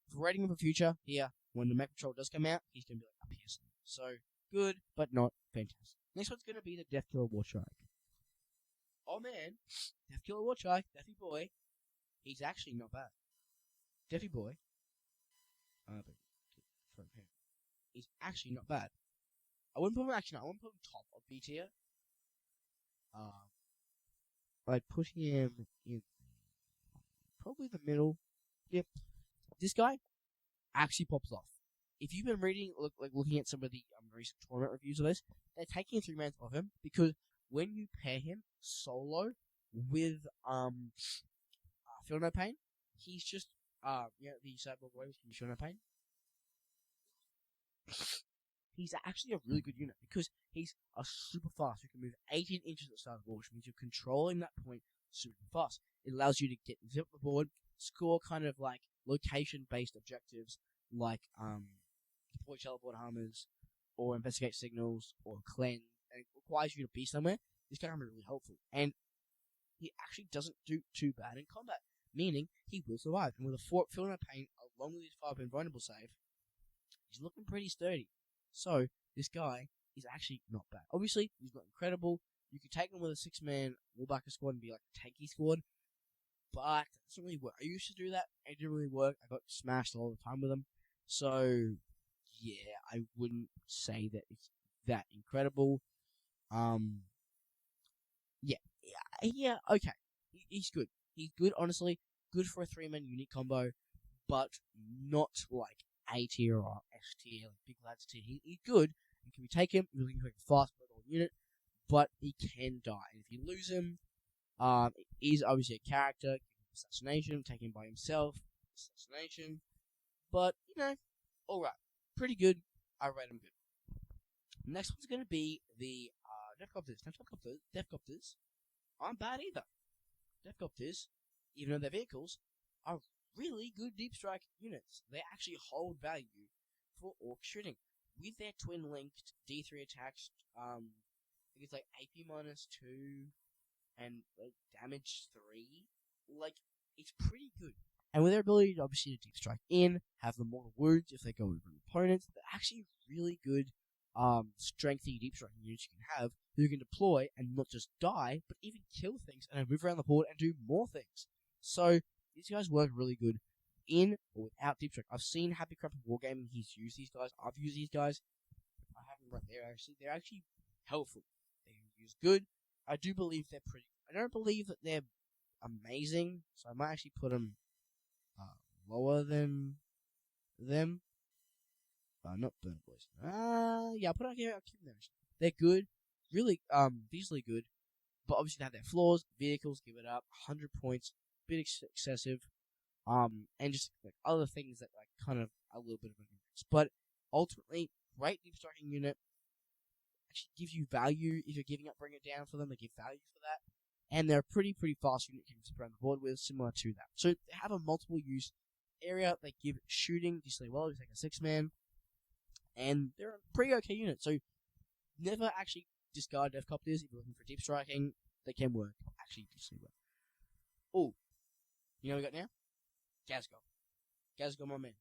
if we're rating him for future, here, when the Mech Patrol does come out, he's going to be like up here somewhere. So, good, but not fantastic. Next one's going to be the Death Killer Warstrike. Oh man, Death Killer Warstrike, Deathy Boy, he's actually not bad. Deathy Boy, he's actually not bad. I wouldn't put him top of B tier. I'd put him in probably the middle. Yep. This guy actually pops off. If you've been looking at some of the recent tournament reviews of this, they're taking 3 mans off him, because when you pair him solo with Feel No Pain, he's just the Cyborg Wave from Feel No Pain. He's actually a really good unit, because he's a super fast. You can move 18 inches at the start of the board, which means you're controlling that point super fast. It allows you to get zip the board, score kind of like location-based objectives, like deploy teleport hammers, or investigate signals, or cleanse, and it requires you to be somewhere. This can be really helpful, and he actually doesn't do too bad in combat, meaning he will survive. And with a Feel No Pain along with his 5 invulnerable save, he's looking pretty sturdy. So, this guy is actually not bad. Obviously, he's not incredible. You could take him with a 6-man Warbacker squad and be like a tanky squad, but it doesn't really work. I used to do that, and it didn't really work. I got smashed all the time with him. So, yeah, I wouldn't say that it's that incredible. Yeah, okay. He's good. He's good, honestly. Good for a 3-man unit combo, but not like A tier or S tier, like big lads tier. He's good. You can take him. You're looking for a fast unit, but he can die. And if you lose him, it is obviously a character. Assassination, take him by himself. Assassination. But, alright. Pretty good. I rate him good. Next one's going to be the Deathcopters. Deathcopters aren't bad either. Deathcopters, even though they're vehicles, are really good deep strike units. They actually hold value for Ork shooting. With their twin-linked D3 attached, I think it's like AP -2 and like damage 3. Like, it's pretty good. And with their ability, obviously, to deep strike in, have the mortal wounds if they go over opponents, they're actually really good strengthy deep striking units you can have who can deploy and not just die, but even kill things and move around the board and do more things. So, these guys work really good in or without deep strike. I've seen Happy Crap of Wargaming, he's used these guys. I've used these guys. I have them right there, actually. They're actually helpful. They're used good. I do believe they're pretty. I don't believe that they're amazing, so I might actually put them lower than them. Not Burner Boys. Yeah, I'll keep them there. They're good, really, visually good, but obviously they have their flaws. Vehicles, give it up, 100 points, bit excessive, and just like other things that like kind of a little bit of an annoyance. But ultimately, great deep striking unit. Actually gives you value if you're giving up, bring it down for them. They give value for that, and they're a pretty fast unit you can zip around the board with, similar to that. So they have a multiple use area. They give shooting, decently well. You take a 6-man. And they're a pretty okay unit, so never actually discard Deathcopters if you're looking for deep striking. They can work actually decently well. Oh, you know what we got now? Gazgol, my man.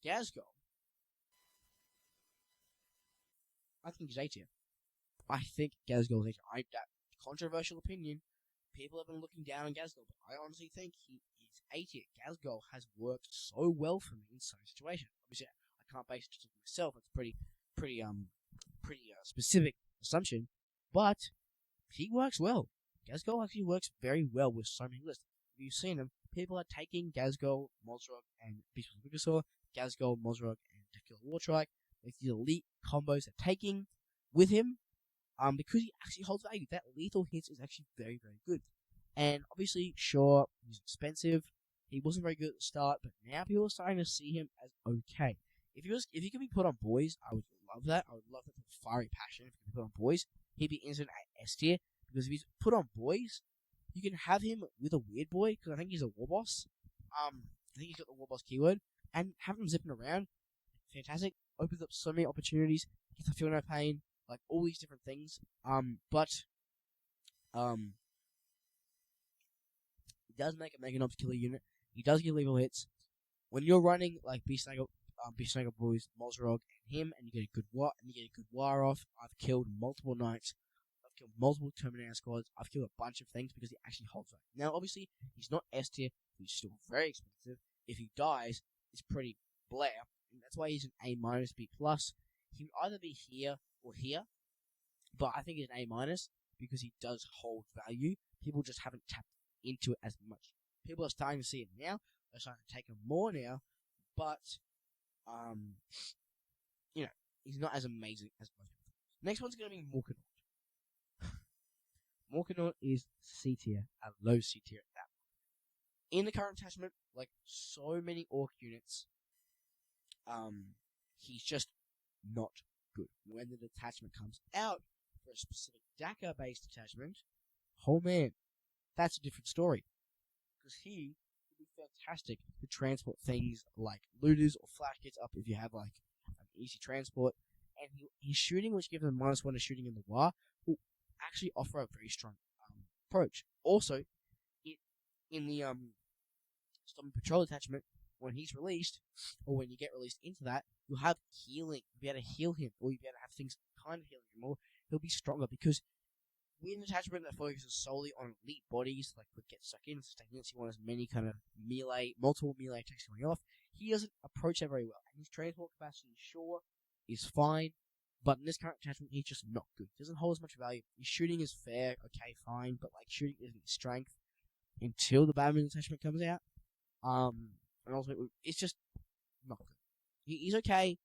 Gazgol, I think he's A tier. I think Gazgol is A tier. That controversial opinion, people have been looking down on Gazgol, but I honestly think he is A tier. Gazgol has worked so well for me in some situations. Obviously, I can't base it just on myself. It's pretty specific assumption, but he works well. Gazgol actually works very well with so many lists. If you've seen him, people are taking Gazgol, Mozrog, and Beast of Vigasaur, Gazgol, Mozrog, and Tactical Wartrike. Like these elite combos they're taking with him, because he actually holds value. That lethal hits is actually very, very good. And obviously, sure, he's expensive. He wasn't very good at the start, but now people are starting to see him as okay. If he could be put on boys, I would love that. I would love that for Fiery Passion. If he could be put on boys, he'd be instant at S tier. Because if he's put on boys, you can have him with a weird boy, because I think he's a war boss. I think he's got the war boss keyword, and have him zipping around. Fantastic. Opens up so many opportunities. Gets to feel no pain. Like all these different things. But he does make a Mega Knobs killer unit. He does get lethal hits. When you're running like Beast Snagger Boys, Mozrog, and him, and you get a good war off. I've killed multiple knights. I've killed multiple Terminator squads. I've killed a bunch of things because he actually holds value. Now, obviously, he's not S tier. He's still very expensive. If he dies, it's pretty Blair. And that's why he's an A-, B+. He would either be here or here, but I think he's an A- because he does hold value. People just haven't tapped into it as much. People are starting to see it now. They're starting to take him more now, but he's not as amazing as most people. Next one's going to be Morkanaut. Morkanaut is C tier, a low C tier at that. In the current attachment, like so many Ork units, he's just not good. When the detachment comes out for a specific Dakar-based attachment, oh man, that's a different story. Because he would be fantastic to transport things like looters or flash kits up if you have like an easy transport. And his shooting, which gives him -1 to shooting in the war, will actually offer a very strong approach. Also, in the Storm Patrol attachment, when he's released, or when you get released into that, you'll have healing. You'll be able to heal him, or you'll be able to have things kind of healing him, or he'll be stronger, because with an attachment that focuses solely on elite bodies, like with Get Stuck In, Stagnancy, one has many kind of multiple melee attacks going off, he doesn't approach that very well. And his transport capacity, sure, is fine, but in this current attachment, he's just not good. He doesn't hold as much value. His shooting is fair, okay, fine, but like shooting isn't his strength until the Batman attachment comes out. And also, it's just not good. He's okay,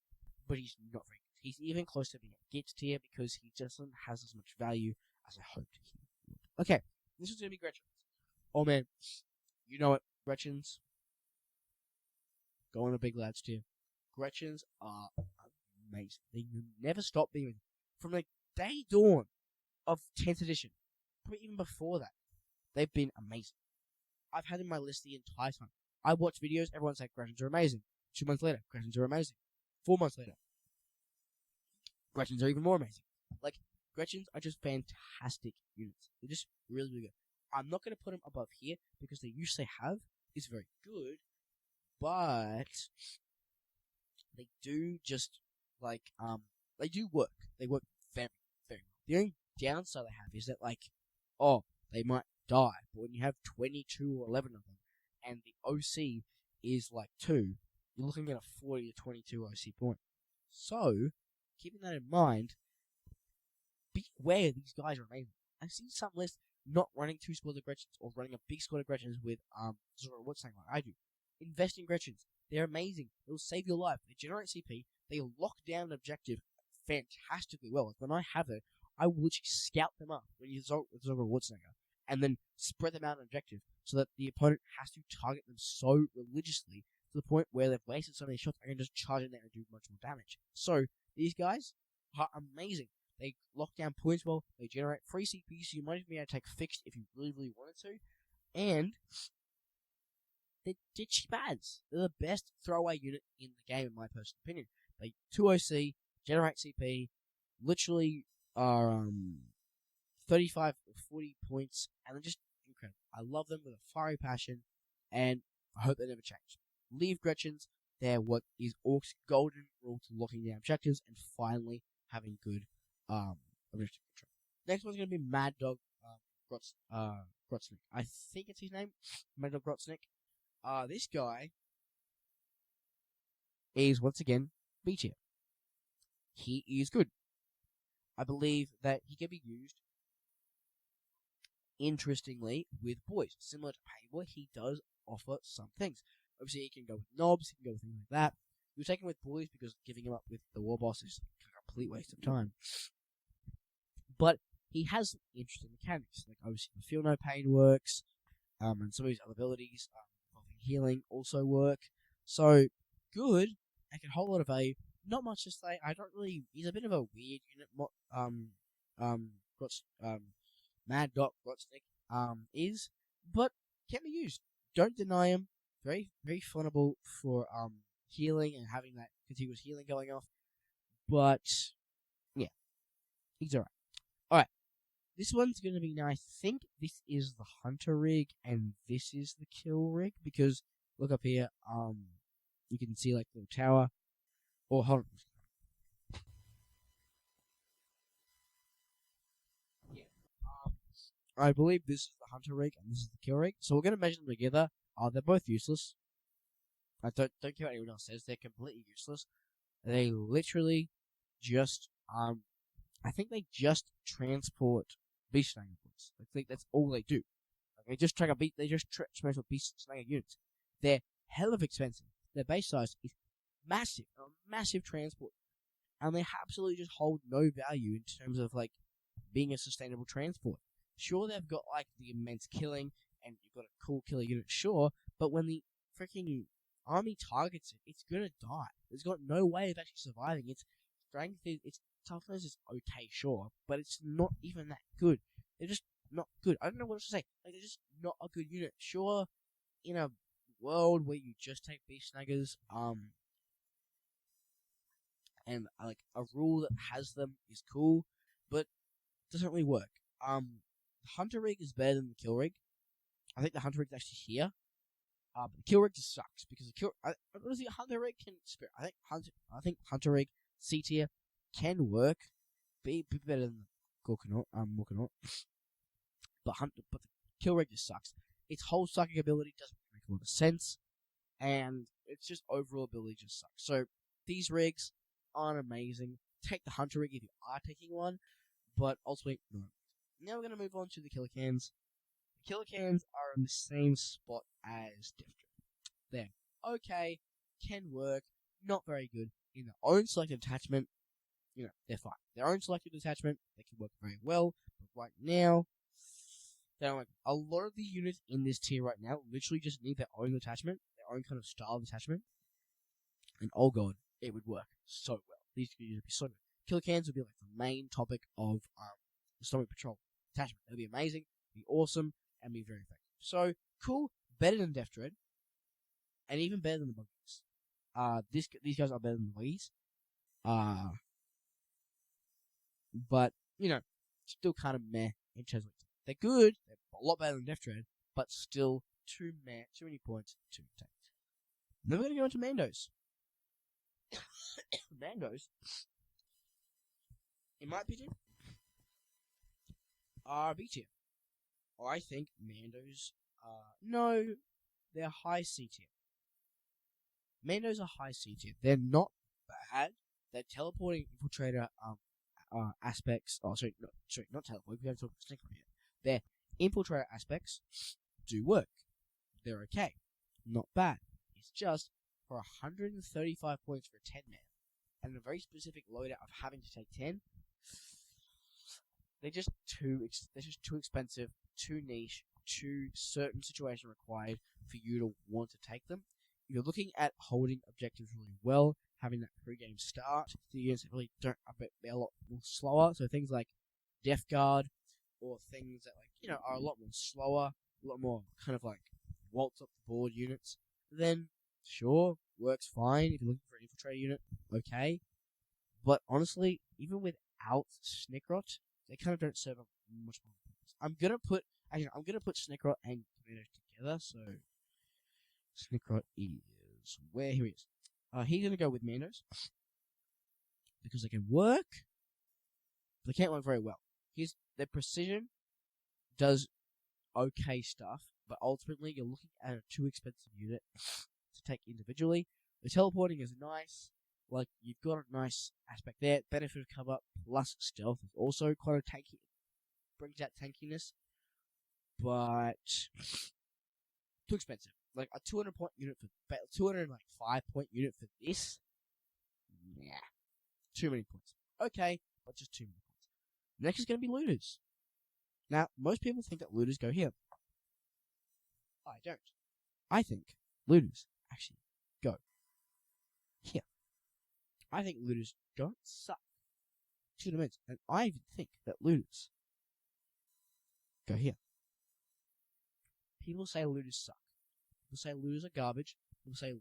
but he's not very good. He's even close to being a Git tier because he doesn't have as much value as I hoped he would. Okay, this is going to be Gretchen's. Oh man, you know it, Gretchen's. Go on a big lads tier. Gretchen's are amazing. They never stop being from the day dawn of 10th edition, probably even before that. They've been amazing. I've had in my list the entire time. I watch videos, everyone's like, Gretchens are amazing. 2 months later, Gretchens are amazing. 4 months later, Gretchens are even more amazing. Like, Gretchens are just fantastic units. They're just really, really good. I'm not going to put them above here because the use they have is very good, but they do just, like, they do work. They work very, very well. The only downside they have is that, like, they might die, but when you have 22 or 11 of them, and the OC is like 2, you're looking at a 40 to 22 OC point. So, keeping that in mind, be aware these guys are amazing. I've seen some lists not running 2 squads of Gretchens or running a big squad of Gretchens with what's saying like I do. Invest in Gretchens. They're amazing. They'll save your life. They generate CP. They lock down an objective fantastically well. When I have it, I will literally scout them up when you Zogger Wartsnager, and then spread them out an objective so that the opponent has to target them so religiously to the point where they've wasted so many shots, I can just charge in there and do much more damage. So, these guys are amazing. They lock down points well, they generate free CP, so you might even be able to take fixed if you really, really wanted to, and they're cheap ads. They're the best throwaway unit in the game, in my personal opinion. They 2 OC, generate CP, literally are 35 or 40 points, and they're just incredible. I love them with a fiery passion, and I hope they never change. Leave Gretchens. They're what is Ork's golden rule to locking down objectives and finally having good objective control. Next one's going to be Mad Dog Grotznik. I think it's his name, Mad-Dog Grotznik. This guy is once again B tier. He is good. I believe that he can be used interestingly with boys. Similar to Painboy, he does offer some things. Obviously, he can go with knobs, he can go with things like that. You'll take him with boys because giving him up with the Warboss is a complete waste of time. But he has some interesting mechanics. Like, obviously, the Feel No Pain works, and some of his other abilities, involving healing, also work. So, good, and can hold a lot of value. Not much to say. I don't really. He's a bit of a weird unit. Mad-Dog Grotznik is, but can be used. Don't deny him. Very, very funnable for healing and having that continuous healing going off. But yeah, he's alright. Alright, this one's gonna be. Now I think this is the Hunter rig and this is the Kill rig because look up here. You can see like the tower. Or hold on. Yeah. I believe this is the Hunter rig and this is the Kill rig. So we're gonna measure them together. They're both useless. I don't care what anyone else says. They're completely useless. They literally just I think they just transport beast snagger points. I think that's all they do. Like, they just transport beast snagger units. They're hell of expensive. Their base size is massive, a massive transport, and they absolutely just hold no value in terms of like being a sustainable transport. Sure, they've got like the immense killing, and you've got a cool killer unit, sure, but when the freaking army targets it, it's gonna die. It's got no way of actually surviving. Its strength its toughness is okay, sure, but it's not even that good. They're just not good. I don't know what else to say. Like, they're just not a good unit. Sure, in a world where you just take beast snaggers, and like a rule that has them is cool, but it doesn't really work. The Hunter rig is better than the Kill rig. I think the Hunter rig is actually here. But the Kill rig just sucks because the Kill. Honestly, Hunter rig can. I think Hunter rig C tier can work, be better than the Morkanaut. But the Kill rig just sucks. Its whole sucking ability doesn't make a lot of sense, and its just overall ability just sucks. So these rigs aren't amazing. Take the Hunter rig if you are taking one, but ultimately no. Now we're going to move on to the Killer Cans. The Killer Cans are in the same spot as Deftred. They're okay, can work, not very good. In their own selected attachment, they're fine. Their own selected attachment, they can work very well, but right now, they don't like a lot of the units in this tier right now literally just need their own attachment, their own kind of style of attachment. And oh god, it would work so well. These could be so good. Killer Cans would be like the main topic of the Stormy Patrol attachment. It would be amazing, be awesome, and be very effective. So cool, better than Deftred, and even better than the Buggies. These guys are better than the Buggies. But still kind of meh in terms of they're good. They're a lot better than Deftred, but still too many points to take. Then we're gonna go into Mandos. Mandos, in my opinion, are B tier. I think Mandos no, they're high C tier. Mandos are high C tier. They're not bad. They're teleporting infiltrator aspects. Oh, not teleport. We haven't talked about Snickle yet. Their infiltrator aspects do work. They're okay. Not bad. It's just for 135 points for a 10-man, and a very specific loadout of having to take 10, they're just too expensive, too niche, too certain situation required for you to want to take them. If you're looking at holding objectives really well, having that pre-game start, the units that really don't, they're a lot more slower, so things like Death Guard, or things that are a lot more slower, a lot more kind of like waltz up the board units, then sure, works fine. If you're looking for an infiltrator unit, okay. But honestly, even without Snickrot, they kind of don't serve up much more purpose. I'm gonna put Snickrot and Commandos together. So Snickrot is where he is. He's gonna go with Mandos because they can work, but they can't work very well. Their precision does okay stuff, but ultimately you're looking at a too expensive unit to take individually. The teleporting is nice, like you've got a nice aspect there. Benefit of cover plus stealth is also quite a tanky, brings out tankiness, but too expensive. Like a 200-point unit for 205-point unit for this, nah, too many points. Okay, but just too many points. Next is going to be looters. Now, most people think that looters go here. I don't. I think looters actually go here. I think looters don't suck to the mints, and I even think that looters go here. People say looters suck. People say looters are garbage. People say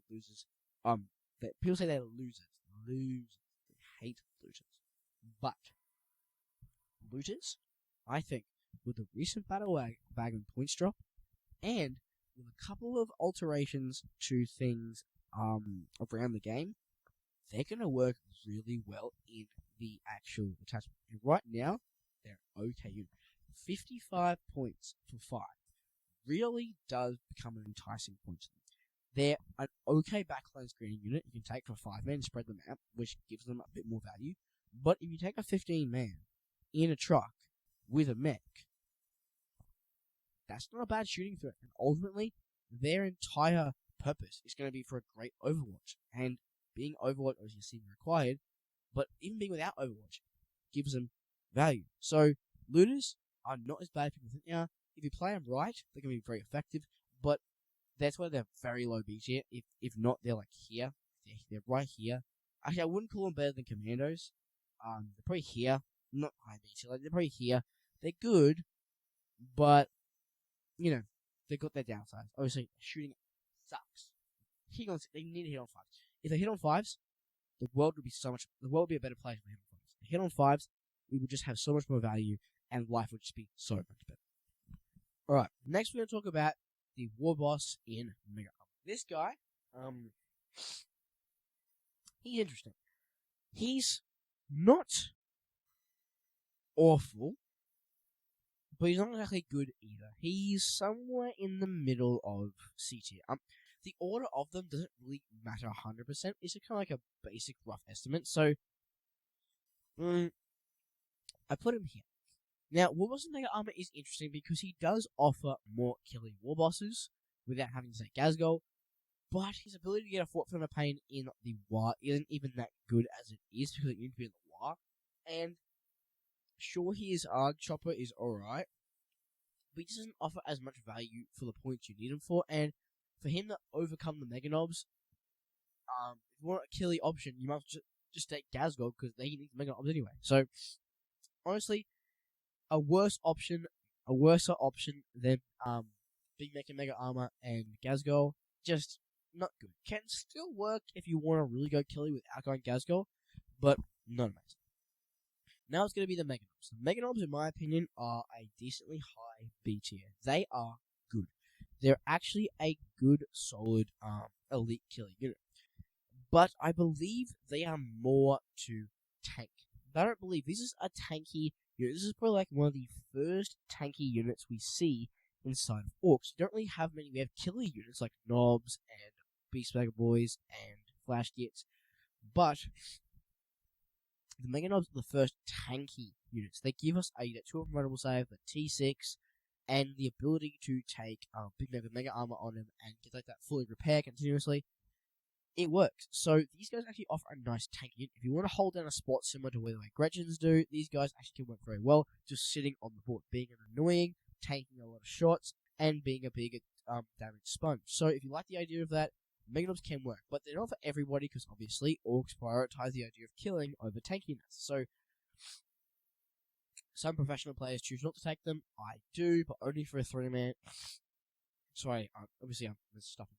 people say they're losers. Losers. They hate looters. But looters, I think, with the recent battle wagon points drop, and with a couple of alterations to things around the game, they're going to work really well in the actual attachment. And right now, they're okay. 55 points for 5 really does become an enticing point to them. They're an okay backline screening unit you can take for 5 men and spread them out, which gives them a bit more value. But if you take a 15-man in a truck with a mech, that's not a bad shooting threat. And ultimately, their entire purpose is going to be for a great Overwatch. And being Overwatch obviously seems required, but even being without Overwatch gives them value. So, looters are not as bad as people think they are. If you play them right, they're going to be very effective, but that's why they're very low B tier. If not, they're like here. They're right here. Actually, I wouldn't call them better than Commandos. They're probably here. Not high B tier. Like, they're probably here. They're good, but, you know, they've got their downsides. Obviously, shooting sucks. They need to hit on 5s. If they hit on 5s, the world would be a better place if they hit on 5s. If they hit on 5s, we would just have so much more value, and life would just be so much better. Alright, next we're going to talk about the Warboss in Mega Armor. This guy, he's interesting. He's not awful, but he's not exactly good either. He's somewhere in the middle of C tier. The order of them doesn't really matter 100%. It's kind of like a basic rough estimate. So, I put him here. Now, Warboss in Mega Armor is interesting because he does offer more killing Warbosses without having to say Gazgol, but his ability to get a Fort Flamer Pain in the War isn't even that good as it is because it needs to be in the War. And sure, his Arg Chopper is alright, but he doesn't offer as much value for the points you need him for, and for him to overcome the Mega Knobs, if you want a killy option, you must just take Gazgol because he needs Mega Knobs anyway. So, honestly, a worser option than Big Mech and Mega Armor and Gazgol, just not good. Can still work if you want to really go killy without going Gazgol, but not amazing. Now it's going to be the Mega Knobs. The Mega Knobs, in my opinion, are a decently high B tier. They are good. They're actually a good, solid, elite killing unit. But I believe they are more to tank. I don't believe this is a tanky unit. This is probably like one of the first tanky units we see inside of Orks. We don't really have many. We have killer units like Knobs and Beast Mega Boys and Flash Gits, but the Mega Knobs are the first tanky units. They give us a 2 unrunable save, the T6, and the ability to take Big Mega Armor on them and get like that fully repair continuously. It works. So these guys actually offer a nice tank unit. If you want to hold down a spot similar to the way Gretchens do, these guys actually can work very well just sitting on the board, being annoying, taking a lot of shots, and being a big damage sponge. So if you like the idea of that, Mega Knobs can work, but they're not for everybody because obviously Orks prioritize the idea of killing over tankiness. So some professional players choose not to take them. I do, but only for a 3-man. Sorry, obviously I'm stuffing.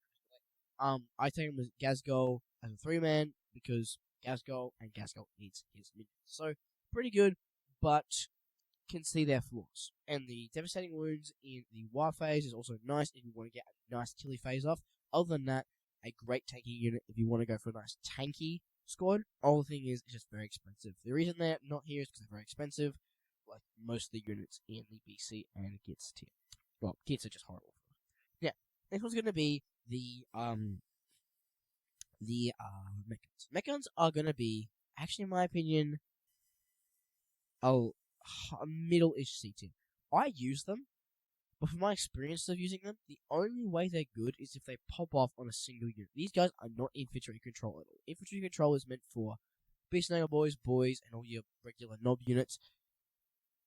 I take him as Gazgol as a 3-man because Gazgol needs his minions. So pretty good, but can see their flaws. And the devastating wounds in the war phase is also nice if you want to get a nice killy phase off. Other than that, a great tanky unit if you want to go for a nice tanky squad. All the thing is, it's just very expensive. The reason they're not here is because they're very expensive, like most of the units in the BC and Gits tier. Well, kits are just horrible. Yeah, next one's gonna be the mechons. Mechons are gonna be, actually, in my opinion, a middle-ish C tier. I use them, but from my experience of using them, the only way they're good is if they pop off on a single unit. These guys are not infantry control at all. Infantry control is meant for Beast Nail boys, and all your regular knob units.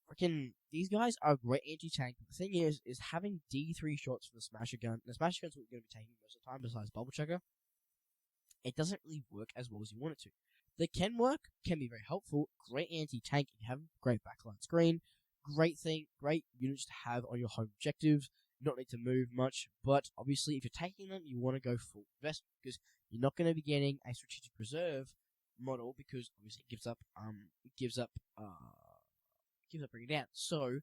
Freaking, these guys are great anti-tank. The thing is having D3 shots for the Smasher Gun. The Smasher Gun's what you're going to be taking most of the time, besides Bubble Checker. It doesn't really work as well as you want it to. They can work, can be very helpful. Great anti-tank. You have great backline screen. Great units to have on your home objectives. You don't need to move much, but obviously, if you're taking them, you want to go full investment because you're not going to be getting a strategic reserve model because obviously it gives up bringing down. So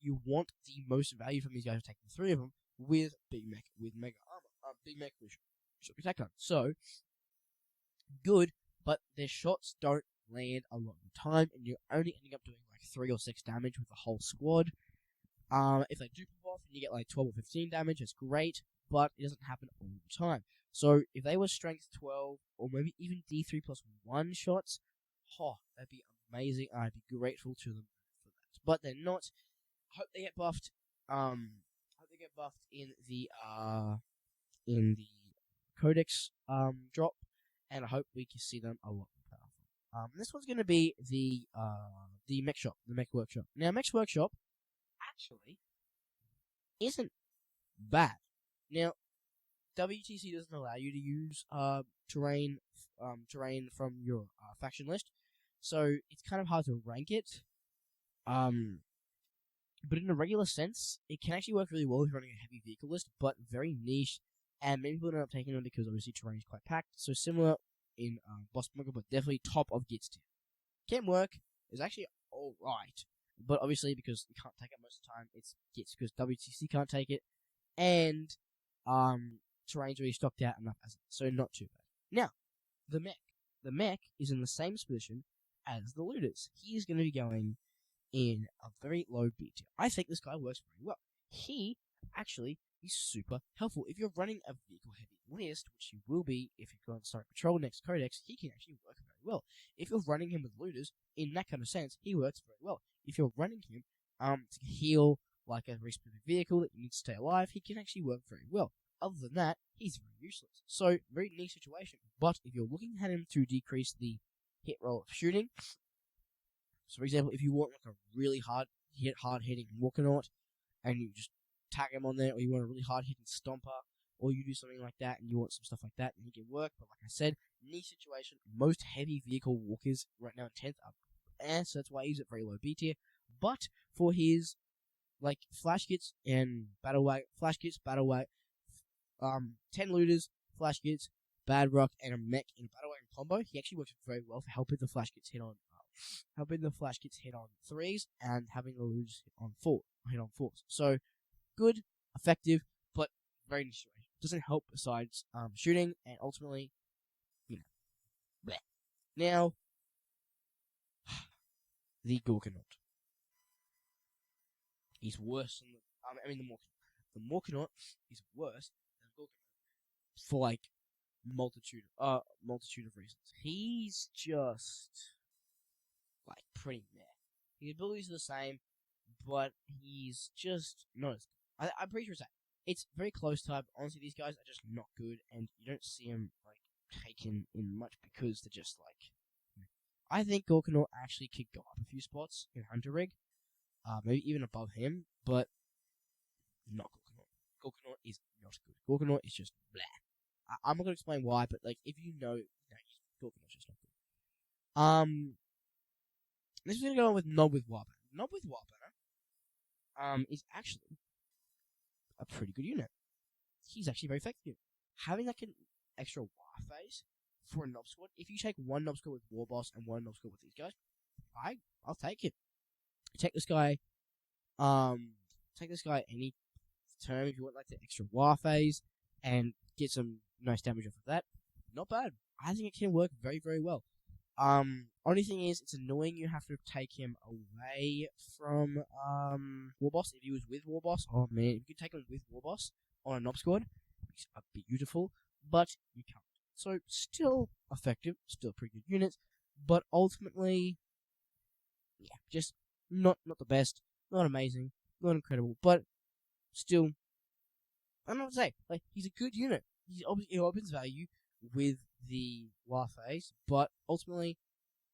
you want the most value from these guys. Taking 3 of them with big mech with mega armor, big mech with short attack gun. So good, but their shots don't land a lot of the time, and you're only ending up doing like 3 or 6 damage with the whole squad. If they do pop off and you get like 12 or 15 damage, it's great, but it doesn't happen all the time. So if they were strength 12 or maybe even D3 plus 1 shots, that'd be amazing. I'd be grateful to them for that. But they're not. I hope they get buffed. In the Codex drop, and I hope we can see them a lot more powerful. This one's going to be the mech shop, the mech workshop. Now, mech workshop actually isn't bad. Now, WTC doesn't allow you to use terrain from your faction list, so it's kind of hard to rank it. But in a regular sense, it can actually work really well if you're running a heavy vehicle list, but very niche, and many people end up taking them because obviously terrain is quite packed. So similar in Boss Bunker, but definitely top of Gits tier. Can work. It's actually alright, but obviously because you can't take it most of the time, it's Gits because WTC can't take it, and terrain's already stocked out enough as it, so not too bad. Now, the mech. The mech is in the same position as the looters. He's going to be going in a very low B tier. I think this guy works very well. He actually is super helpful. If you're running a vehicle-heavy list, which you will be if you're going to start patrol next codex, he can actually work very well. If you're running him with looters, in that kind of sense, he works very well. If you're running him to heal like a very specific vehicle that you need to stay alive, he can actually work very well. Other than that, he's very useless. So, very niche situation. But if you're looking at him to decrease the hit roll of shooting, so for example, if you want like a really hard-hitting Walkernaut, and you just tag him on there, or you want a really hard-hitting Stomper, or you do something like that, and you want some stuff like that, and he can work. But like I said, niche situation, most heavy vehicle walkers right now in 10th are, so that's why he's at very low B tier. But for his like flash kits and battle wagon, 10 looters, flash kits, bad rock, and a mech in a battle wagon combo, he actually works very well for helping the flash kits hit on 3s and having the looters hit on 4s. So good, effective, but very niche. Doesn't help besides shooting, and ultimately, bleh. Now, the Gorkanaut. He's worse than the Morkanaut. The Morkanaut is worse than the Gorkanaut for like multitude of reasons. He's just like pretty meh. His abilities are the same, but he's just not as good. I'm pretty sure it's very close type. Honestly, these guys are just not good, and you don't see them like taken in much because they're just like. I think Gorkanaut actually could go up a few spots in Hunter Rig, maybe even above him, but not Gorkanaut. Gorkanaut is not good. Gorkanaut is just blah. I'm not gonna explain why, but like if you know, Gorkanaut's just not good. This is gonna go on with Nob with Warbanner. Nob with Warbanner, is actually a pretty good unit. He's actually very effective. Having like an extra war phase for a Nob squad, if you take one Nob squad with War Boss and one Nob squad with these guys, I'll take it. Take this guy any turn if you want like the extra war phase and get some nice damage off of that. Not bad. I think it can work very, very well. Only thing is, it's annoying you have to take him away from Warboss. If he was with Warboss, oh man, if you could take him with Warboss on a Nob squad, it's beautiful, but you can't. So still effective, still a pretty good unit, but ultimately, yeah, just not the best, not amazing, not incredible, but still, I don't know what to say. Like, he's a good unit. He opens value with the war phase, but ultimately,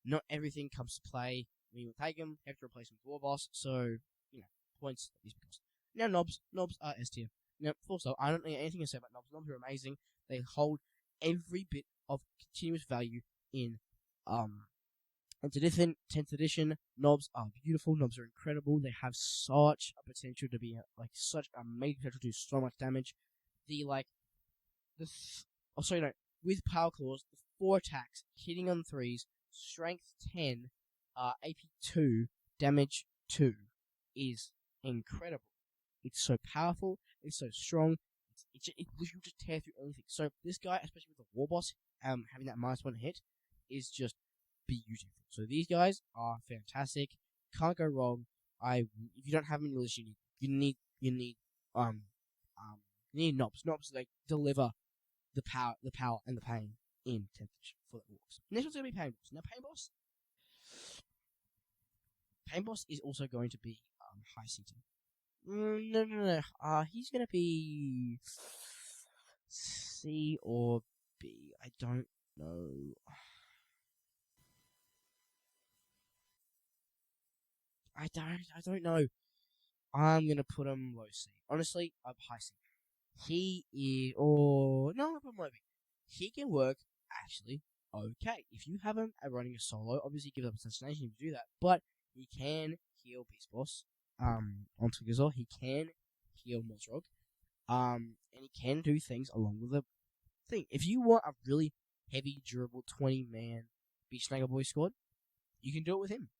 not everything comes to play when you take him. You have to replace him with Warboss, so, points at least because. Now, Nobs are S tier. Now, also, I don't need anything to say about Nobs. Nobs are amazing. They hold every bit of continuous value in 10th edition. Nobs are beautiful. Nobs are incredible. They have such a potential to be such a major potential to do so much damage. With power claws, the 4 attacks, hitting on 3s, strength 10, AP 2, damage 2 is incredible. It's so powerful. It's so strong. It will just tear through anything. So this guy, especially with the Warboss, having that -1 hit, is just beautiful. So these guys are fantastic. Can't go wrong. If you don't have them in your list, you need Nobs. Nobs deliver the power and the pain in 10th edition for the Orks. Next one's gonna be Pain Boss. Now Pain Boss is also going to be high CT. No. He's gonna be C or B. I don't know. I don't know. I'm gonna put him low C. Honestly, I'm high C. He is, or no, I'm low B. He can work actually okay if you have him running a solo. Obviously, give up assassination if you do that, but he can heal Beast Boss. On Twigazor, he can heal Mozrog. And he can do things along with the thing. If you want a really heavy, durable 20-man Beast Snagger Boy squad, you can do it with him.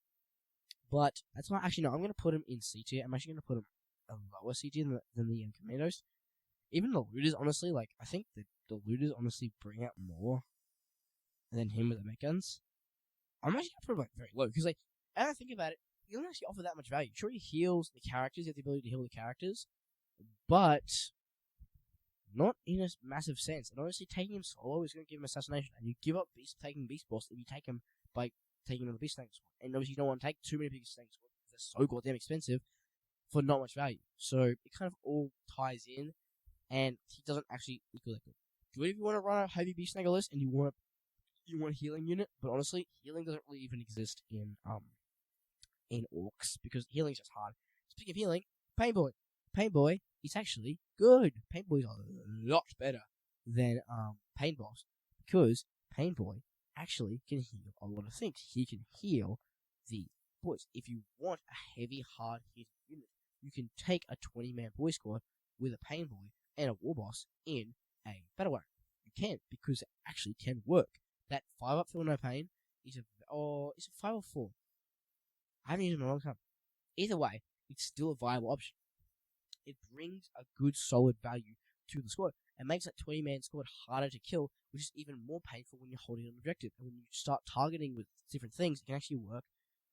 But that's not actually no. I'm going to put him in C tier. I'm actually going to put him a lower C tier than the Commandos. Even the looters, honestly, I think the looters honestly bring out more than him with the mech guns. I'm actually going to put him very low because, as I think about it, he doesn't actually offer that much value. Sure, he heals the characters. He has the ability to heal the characters, but not in a massive sense. And honestly, taking him solo is going to give him assassination, and you give up taking Beast Boss if you take him by taking him on the Beast Snake squad. And obviously, you don't want to take too many Beast Snake squads because they're so goddamn expensive for not much value. So it kind of all ties in, and he doesn't actually equal that good. Do it if you want to run a heavy Beast Snagger list and you want a healing unit, but honestly, healing doesn't really even exist in Orks because healing is just hard. Speaking of healing, Pain Boy is actually good. Pain Boy is a lot better than Pain Boss because Pain Boy actually can heal a lot of things. He can heal the boys. If you want a heavy, hard hitting unit, you can take a 20-man boy squad with a Pain Boy and a Warboss in a battle area. You can because it actually can work. That 5-up Feel No Pain is a 5 or 4. I haven't used it in a long time. Either way, it's still a viable option. It brings a good, solid value to the squad and makes that 20-man squad harder to kill, which is even more painful when you're holding an objective. And when you start targeting with different things, it can actually work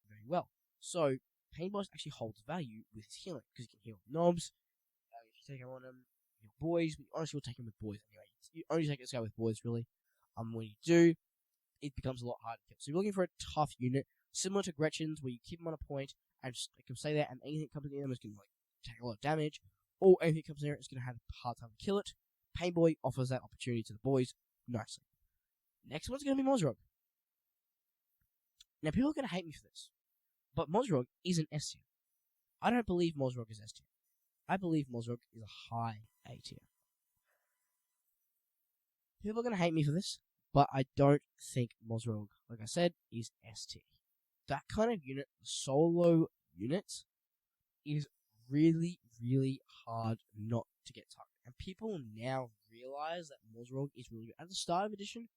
very well. So, Pain Boss actually holds value with his healing because he can heal Nobs. If you take him on him, heal boys. But honestly, we'll take him with boys anyway. You only take this guy with boys, really. When you do, it becomes a lot harder to kill. So, you're looking for a tough unit, similar to Gretchen's, where you keep him on a point and just make him stay there, and anything that comes near them is going to take a lot of damage, or anything that comes near it is going to have a hard time to kill it. Pain Boy offers that opportunity to the boys nicely. Next one's going to be Mozrog. Now, people are going to hate me for this, but Mozrog isn't S tier. I don't believe Mozrog is S tier. I believe Mozrog is a high A tier. People are going to hate me for this, but I don't think Mozrog, like I said, is S tier. That kind of unit, solo unit, is really, really hard not to get targeted. And people now realize that Mozrog is really good. At the start of Edition,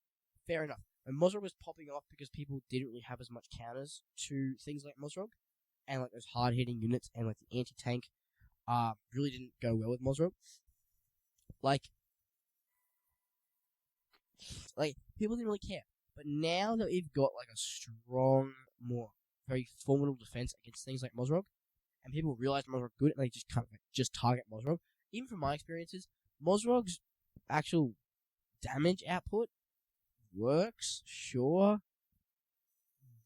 fair enough. And Mozrog was popping off because people didn't really have as much counters to things like Mozrog. And those hard-hitting units and the anti-tank really didn't go well with Mozrog. Like, people didn't really care. But now that we've got like a strong, very formidable defense against things like Mozrog, and people realize Mozrog's good, and they just can't just target Mozrog. Even from my experiences, Mozrog's actual damage output works, sure,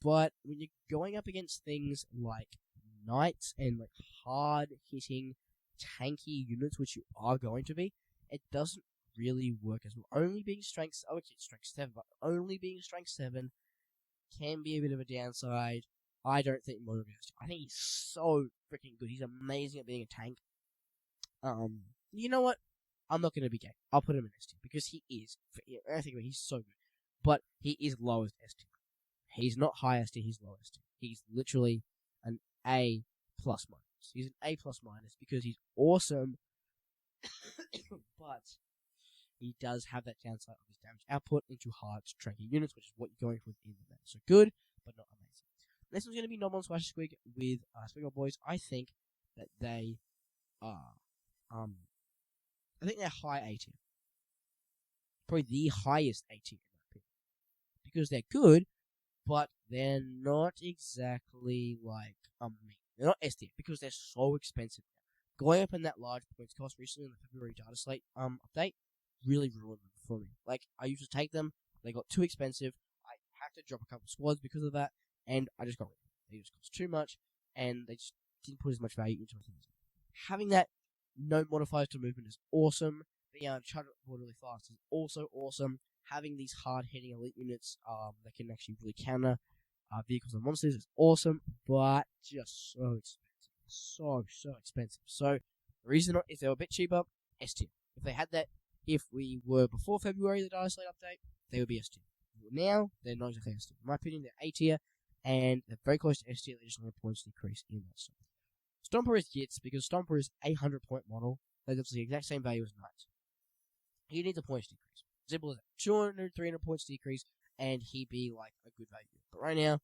but when you're going up against things like knights and like hard-hitting, tanky units, which you are going to be, it doesn't really work as well. Only being strength 7, but only being strength 7 can be a bit of a downside. I don't think Mozrog is. I think he's so freaking good. He's amazing at being a tank. You know what? I'm not going to be gay. I'll put him in S tier because he is. I think he's so good, but he is lowest S tier. He's not highest tier. He's lowest tier. He's literally an A plus minus. He's an A plus minus because he's awesome, but he does have that downside of his damage output into hard, tranky units, which is what you're going for in the meta. So good, but not amazing. This one's going to be Nob on Splash Squig with Squiggle Boys. I think that they are, I think they're high A tier. Probably the highest A tier in my opinion. Because they're good, but they're not exactly like, they're not S tier because they're so expensive now. Going up in that large points cost recently in the February data slate update really ruined them for me. Like, I used to take them, they got too expensive, I had to drop a couple squads because of that, and I just got rid of them. They just cost too much, and they just didn't put as much value into my things. Having that no modifiers to movement is awesome. Being able to charge up the board really fast is also awesome. Having these hard-hitting elite units that can actually really counter vehicles and monsters is awesome, but just so expensive. So expensive. So, the reason if they were a bit cheaper, S tier. If they had that, if we were before February, the data slate update, they would be S tier. Now, they're not exactly S tier. In my opinion, they're A tier, and they're very close to S tier. They just have points decrease in that stuff. Stomper is Gits because Stomper is a 100-point model. That's the exact same value as Knight. He needs a points decrease. Simple as that. 200, 300 points decrease, and he'd be like a good value. But right now,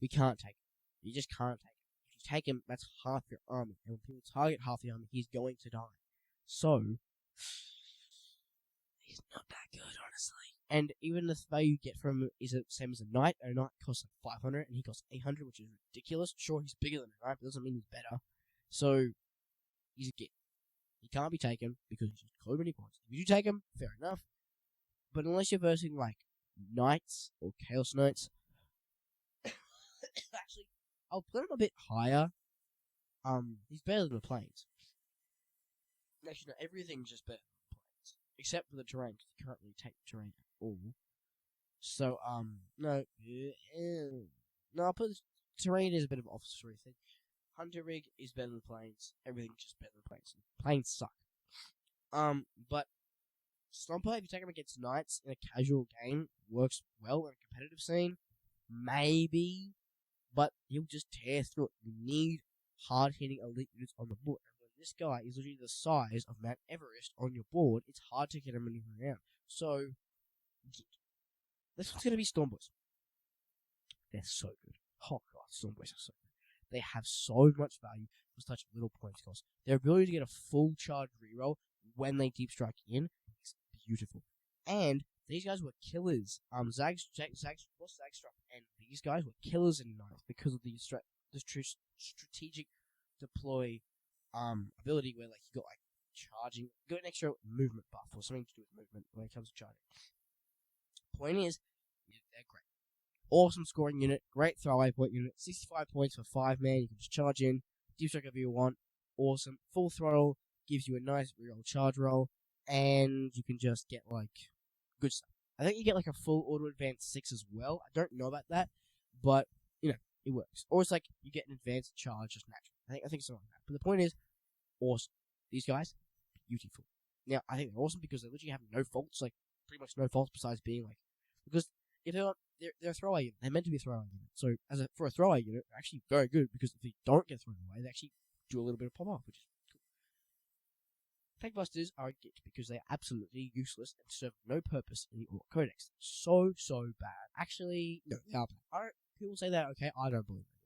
we can't take him. You just can't take him. If you take him, that's half your army. And when people target half the army, he's going to die. So, he's not that good, honestly. And even the value you get from him is the same as a Knight. A Knight costs like 500, and he costs 800, which is ridiculous. Sure, he's bigger than a Knight, but doesn't mean he's better. So, he's a Git. He can't be taken because he's just so many points. If you do take him, fair enough. But unless you're versing like Knights or Chaos Knights, actually, I'll put him a bit higher. He's better than the Plains. Actually, no, everything's just better than the Plains, except for the terrain, because you can't really take the terrain at all. So, no, I'll put the terrain as a bit of an officery thing. Hunter Rig is better than Plains. Everything's just better than Plains. Plains suck. But Stomper, if you take him against Knights in a casual game, works well in a competitive scene. Maybe, but he'll just tear through it. We need hard-hitting elite units on the board. And when this guy is literally the size of Mount Everest on your board, it's hard to get him moving around. So, this one's going to be Stormboys. They're so good. Oh god, Stormboys are so good. They have so much value for such little points cost. Their ability to get a full charge reroll when they deep strike in is beautiful. And these guys were killers. Zagstrup and these guys were killers in Ninth because of the strategic deploy ability where like you got like charging, got an extra movement buff or something to do with movement when it comes to charging. Point is, they're great. Awesome scoring unit, great throwaway point unit, 65 points for 5-man, you can just charge in, deep strike if you want, awesome, full throttle, gives you a nice reroll charge roll, and you can just get like, good stuff. I think you get like a full auto advance 6 as well, I don't know about that, but, you know, it works. Or it's like, you get an advanced charge just naturally, I think it's something like that, but the point is, awesome. These guys, beautiful. Now, I think they're awesome because they literally have no faults, like, pretty much no faults besides being like, because if they're a throwaway unit. They're meant to be a throwaway unit. So for a throwaway unit, they're actually very good because if they don't get thrown away, they actually do a little bit of pop off, which is cool. Fakebusters are a git because they are absolutely useless and serve no purpose in the Ork Codex. So bad. Actually, no, they are bad. People say that, okay, I don't believe it.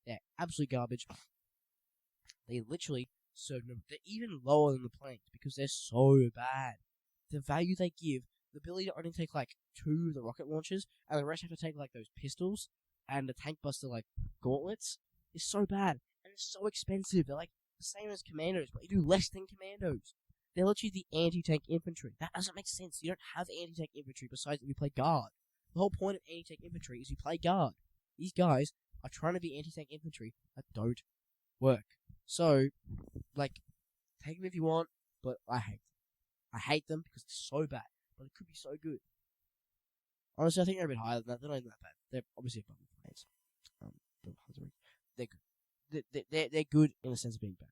They're absolute garbage. They literally serve no. They're even lower than the Plains because they're so bad. The value they give the ability to only take like 2 of the rocket launchers, and the rest have to take like those pistols and the tank buster like gauntlets, is so bad. And it's so expensive. They're like the same as commandos, but you do less than commandos. They're literally the anti-tank infantry. That doesn't make sense. You don't have anti-tank infantry besides that you play guard. The whole point of anti-tank infantry is you play guard. These guys are trying to be anti-tank infantry that don't work. So, like, take them if you want, but I hate them. I hate them because it's so bad, but it could be so good. Honestly, I think they're a bit higher than that. They're not even that bad. They're obviously above the planes. They're good. They're good in the sense of being bad.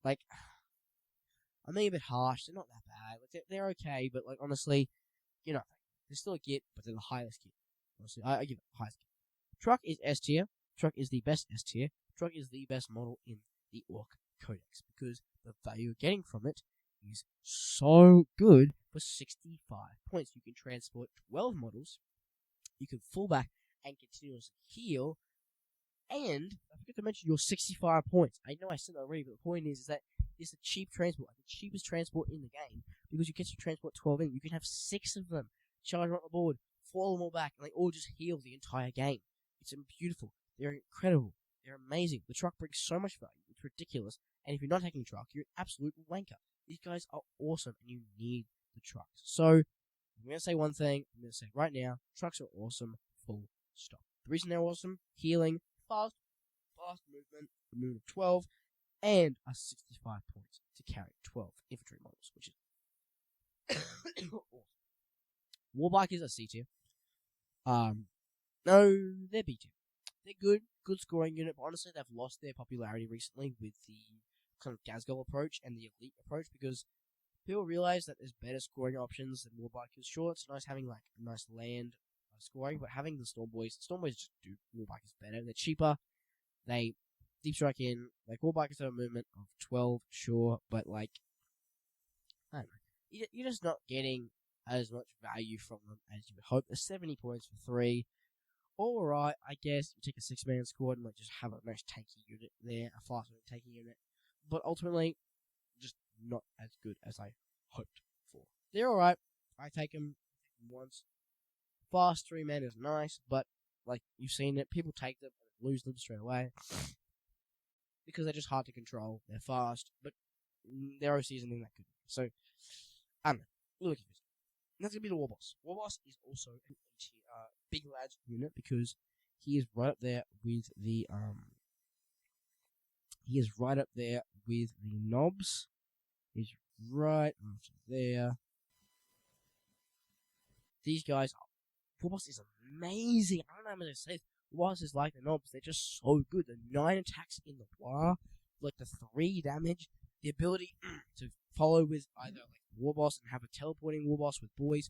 Like, I'm being a bit harsh. They're not that bad. Like, they're okay, but like honestly, you know, they're still a git, but they're the highest git. Honestly, I give it the highest git. Truck is S tier. Truck is the best S tier. Truck is the best model in the Ork Codex because the value you're getting from it is so good for 65 points. You can transport 12 models. You can fall back and continuously heal. And I forgot to mention your 65 points. I know I said that already, but the point is that it's a cheap transport, like the cheapest transport in the game, because you get to transport 12 in. You can have 6 of them charge on the board, fall them all back, and they all just heal the entire game. It's beautiful. They're incredible. They're amazing. The truck brings so much value. It's ridiculous. And if you're not taking the truck, you're an absolute wanker. These guys are awesome, and you need the trucks. So, I'm going to say one thing. I'm going to say it right now. Trucks are awesome, full stop. The reason they're awesome, healing, fast movement, a movement of 12, and a 65 points to carry 12 infantry models, which is awesome. Warbikers are C tier. No, they're B tier. They're good scoring unit, but honestly, they've lost their popularity recently with the kind of Gazgul approach and the elite approach because people realize that there's better scoring options than Warbikers. Sure, it's nice having like nice land scoring, but having the Stormboys just do Warbikers better. They're cheaper. They deep strike in. Like Warbikers have a movement of 12, sure, but like I don't know, you're just not getting as much value from them as you would hope. There's 70 points for 3. Alright, I guess you take a 6-man squad and like just have a nice tanky unit there, a fast-moving tanky unit. But ultimately, just not as good as I hoped for. They're alright. I take them once. Fast 3-man is nice, but like you've seen it, people take them and lose them straight away because they're just hard to control. They're fast, but their OC isn't that good. So, I don't know. Really confusing. And that's gonna be the Warboss. Warboss is also an big lad unit because he is right up there with the knobs. He's right after there. These guys Warboss is amazing. I don't know how to say this. Warboss is like the knobs. They're just so good. The 9 attacks in the bar, like the 3 damage, the ability to follow with either like Warboss and have a teleporting Warboss with boys,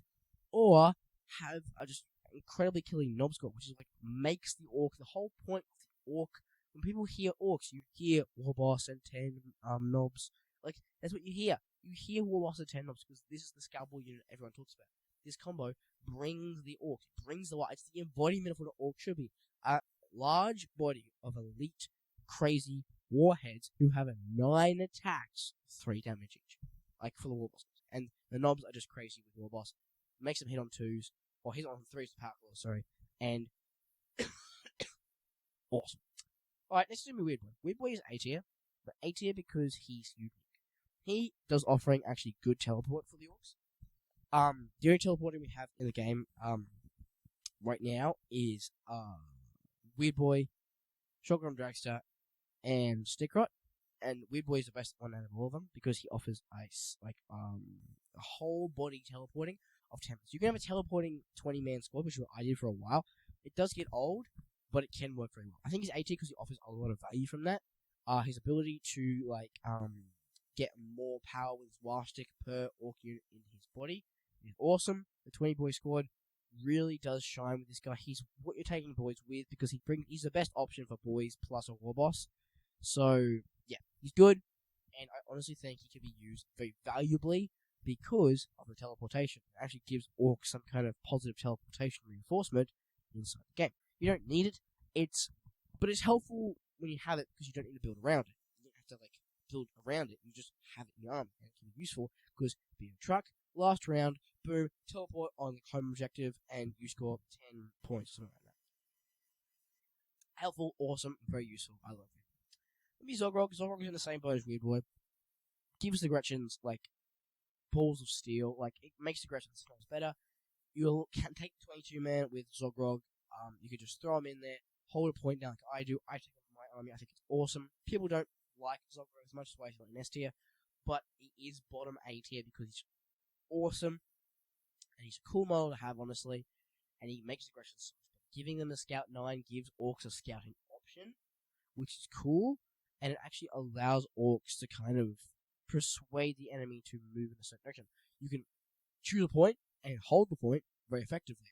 or have a just incredibly killing knob squad, which is like makes the Ork. The whole point of the Ork, when people hear Orks, you hear Warboss and 10 knobs. Like that's what you hear. You hear Warboss and 10 knobs because this is the scalpel unit everyone talks about. This combo brings the Ork, brings the light. It's the embodiment of what an Ork should be. A large body of elite, crazy warheads who have a 9 attacks, 3 damage each. Like for the Warboss. And the knobs are just crazy with Warboss. Makes them hit on 2s, or hit on 3s to power claw, sorry. And awesome. Alright, this is gonna be Weird Boy. Weird Boy is A tier, but A tier because he's unique. He does offering actually good teleport for the Orks. The only teleporting we have in the game, right now is, Weird Boy, Shotgun Dragster, and Stickrot. And Weird Boy is the best one out of all of them because he offers a whole body teleporting of 10 minutes. You can have a teleporting 20-man squad, which is what I did for a while. It does get old, but it can work very well. I think he's 80 because he offers a lot of value from that. His ability to get more power with his wild stick per Ork unit in his body is awesome. The 20-boy squad really does shine with this guy. He's what you're taking boys with because he's the best option for boys plus a Warboss. So yeah, he's good, and I honestly think he can be used very valuably because of the teleportation. It actually gives Orks some kind of positive teleportation reinforcement inside the game. You don't need it, but it's helpful when you have it because you don't need to build around it. You don't have to build around it. You just have it in your army, and it can be useful because being a truck, last round, boom, teleport on the home objective, and you score 10 points, something like that. Helpful, awesome, very useful. I love it. Maybe Zogrog. Zogrog is in the same boat as Weird Boy. Gives the Gretchens, like, balls of steel. Like, it makes the Gretchens sometimes better. You can take 22-man with Zogrog. You can just throw him in there, hold a point down like I do. I take him in my army. I think it's awesome. People don't like Zogrog as much as I feel like an S tier, but he is bottom A tier because he's awesome. And he's a cool model to have, honestly. And he makes the Gretchens so much better. Giving them the Scout 9 gives Orks a scouting option, which is cool. And it actually allows Orks to kind of persuade the enemy to move in a certain direction. You can choose a point and hold the point very effectively.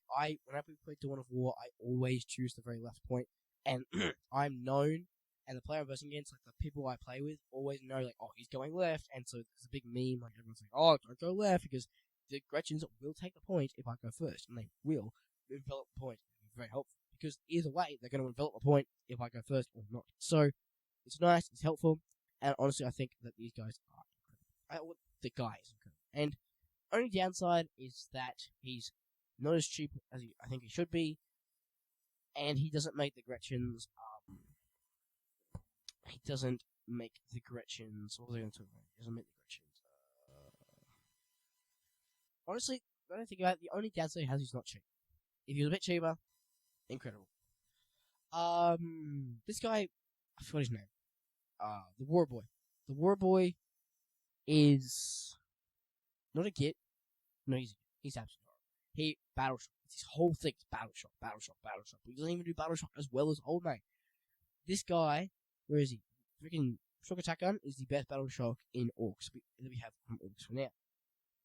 Whenever we play Dawn of War, I always choose the very left point. And I'm known, and the player I'm versing against, like the people I play with, always know, like, oh, he's going left. And so there's a big meme, like everyone's like, oh, don't go left, because the Gretchens will take the point if I go first, and they will envelop the point. It's very helpful, because either way, they're going to envelop the point if I go first or not. So it's nice, it's helpful, and honestly, I think that these guys are incredible. The guy is incredible. And only downside is that he's not as cheap as I think he should be, and he doesn't make the Gretchens. He doesn't make the Gretchens. What was I going to talk about? He doesn't make the Gretchens. Honestly, when I think about it, the only downside he has is not cheap. If he was a bit cheaper, incredible. This guy, I forgot his name. The War Boy. The War Boy is not a git. No, he's absolutely not. He battle shock. His whole thing is battle shock, battle shock, battle shock. But he doesn't even do battle shock as well as Old Mate. This guy, where is he? Freaking shock attack gun is the best battle shock in Orks that we have from Orks for now.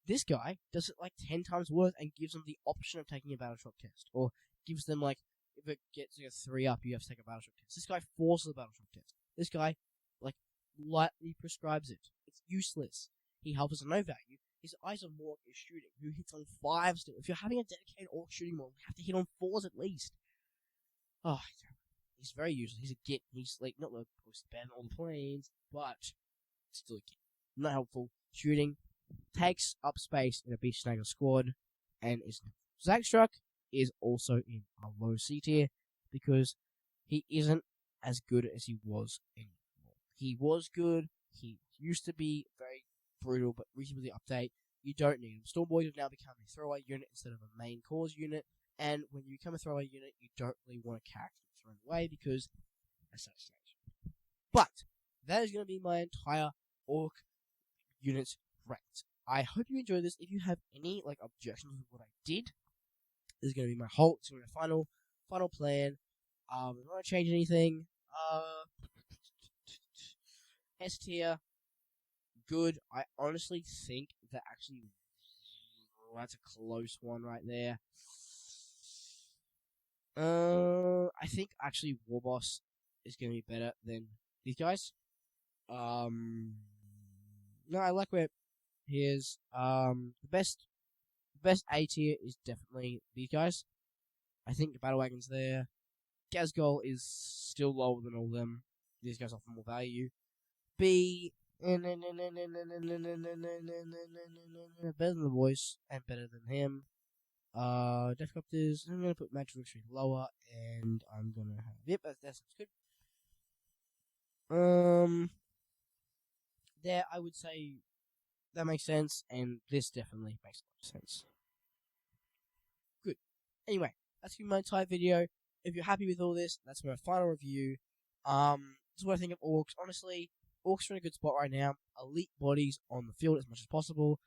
This guy does it like 10 times worse and gives them the option of taking a battle shock test, or gives them like if it gets like a 3 up, you have to take a battle shock test. This guy forces a battle shock test. This guy like lightly prescribes it. It's useless. He helps us on no value. His eyes on Mork is shooting, who hits on 5 still. If you're having a dedicated Ork shooting Mork, you have to hit on 4s at least. Oh, he's very useless. He's a git. He's like not the most bad on all the planes, but still a git. Not helpful. Shooting takes up space in a Beast Snagger squad, and is Zagstruck is also in a low C tier because he isn't as good as he was anymore. He was good. He used to be very brutal, but recently the update, you don't need him. Stormboys have now become a throwaway unit instead of a main cause unit, and when you become a throwaway unit, you don't really want a character thrown away because assassination. But that is going to be my entire Ork units ranked. I hope you enjoyed this. If you have any like objections with what I did, this is going to be my whole. It's going to be my final plan. I'm not going to change anything. S tier. Good. I honestly think that actually that's a close one right there. I think actually Warboss is going to be better than these guys. No, I like where he is. The best A tier is definitely these guys. I think the Battle Wagon's there. Gazgol is still lower than all of them. These guys offer more value. B, better than the voice and better than him. Deathcopters, I'm gonna put Magic Victory lower, and I'm gonna have that sounds good. There I would say that makes sense, and this definitely makes a lot of sense. Good. Anyway, that's been my entire video. If you're happy with all this, that's my final review. This is what I think of Orks. Honestly, Orks are in a good spot right now. Elite bodies on the field as much as possible.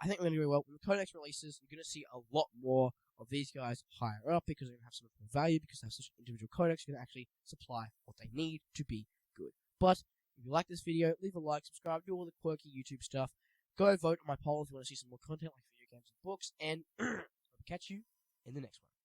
I think we're going to do very well. When the Codex releases, you're going to see a lot more of these guys higher up because they're going to have so much more value because they have such an individual codex. You're going to actually supply what they need to be good. But if you like this video, leave a like, subscribe, do all the quirky YouTube stuff. Go vote on my poll if you want to see some more content like video games and books. And I'll catch you in the next one.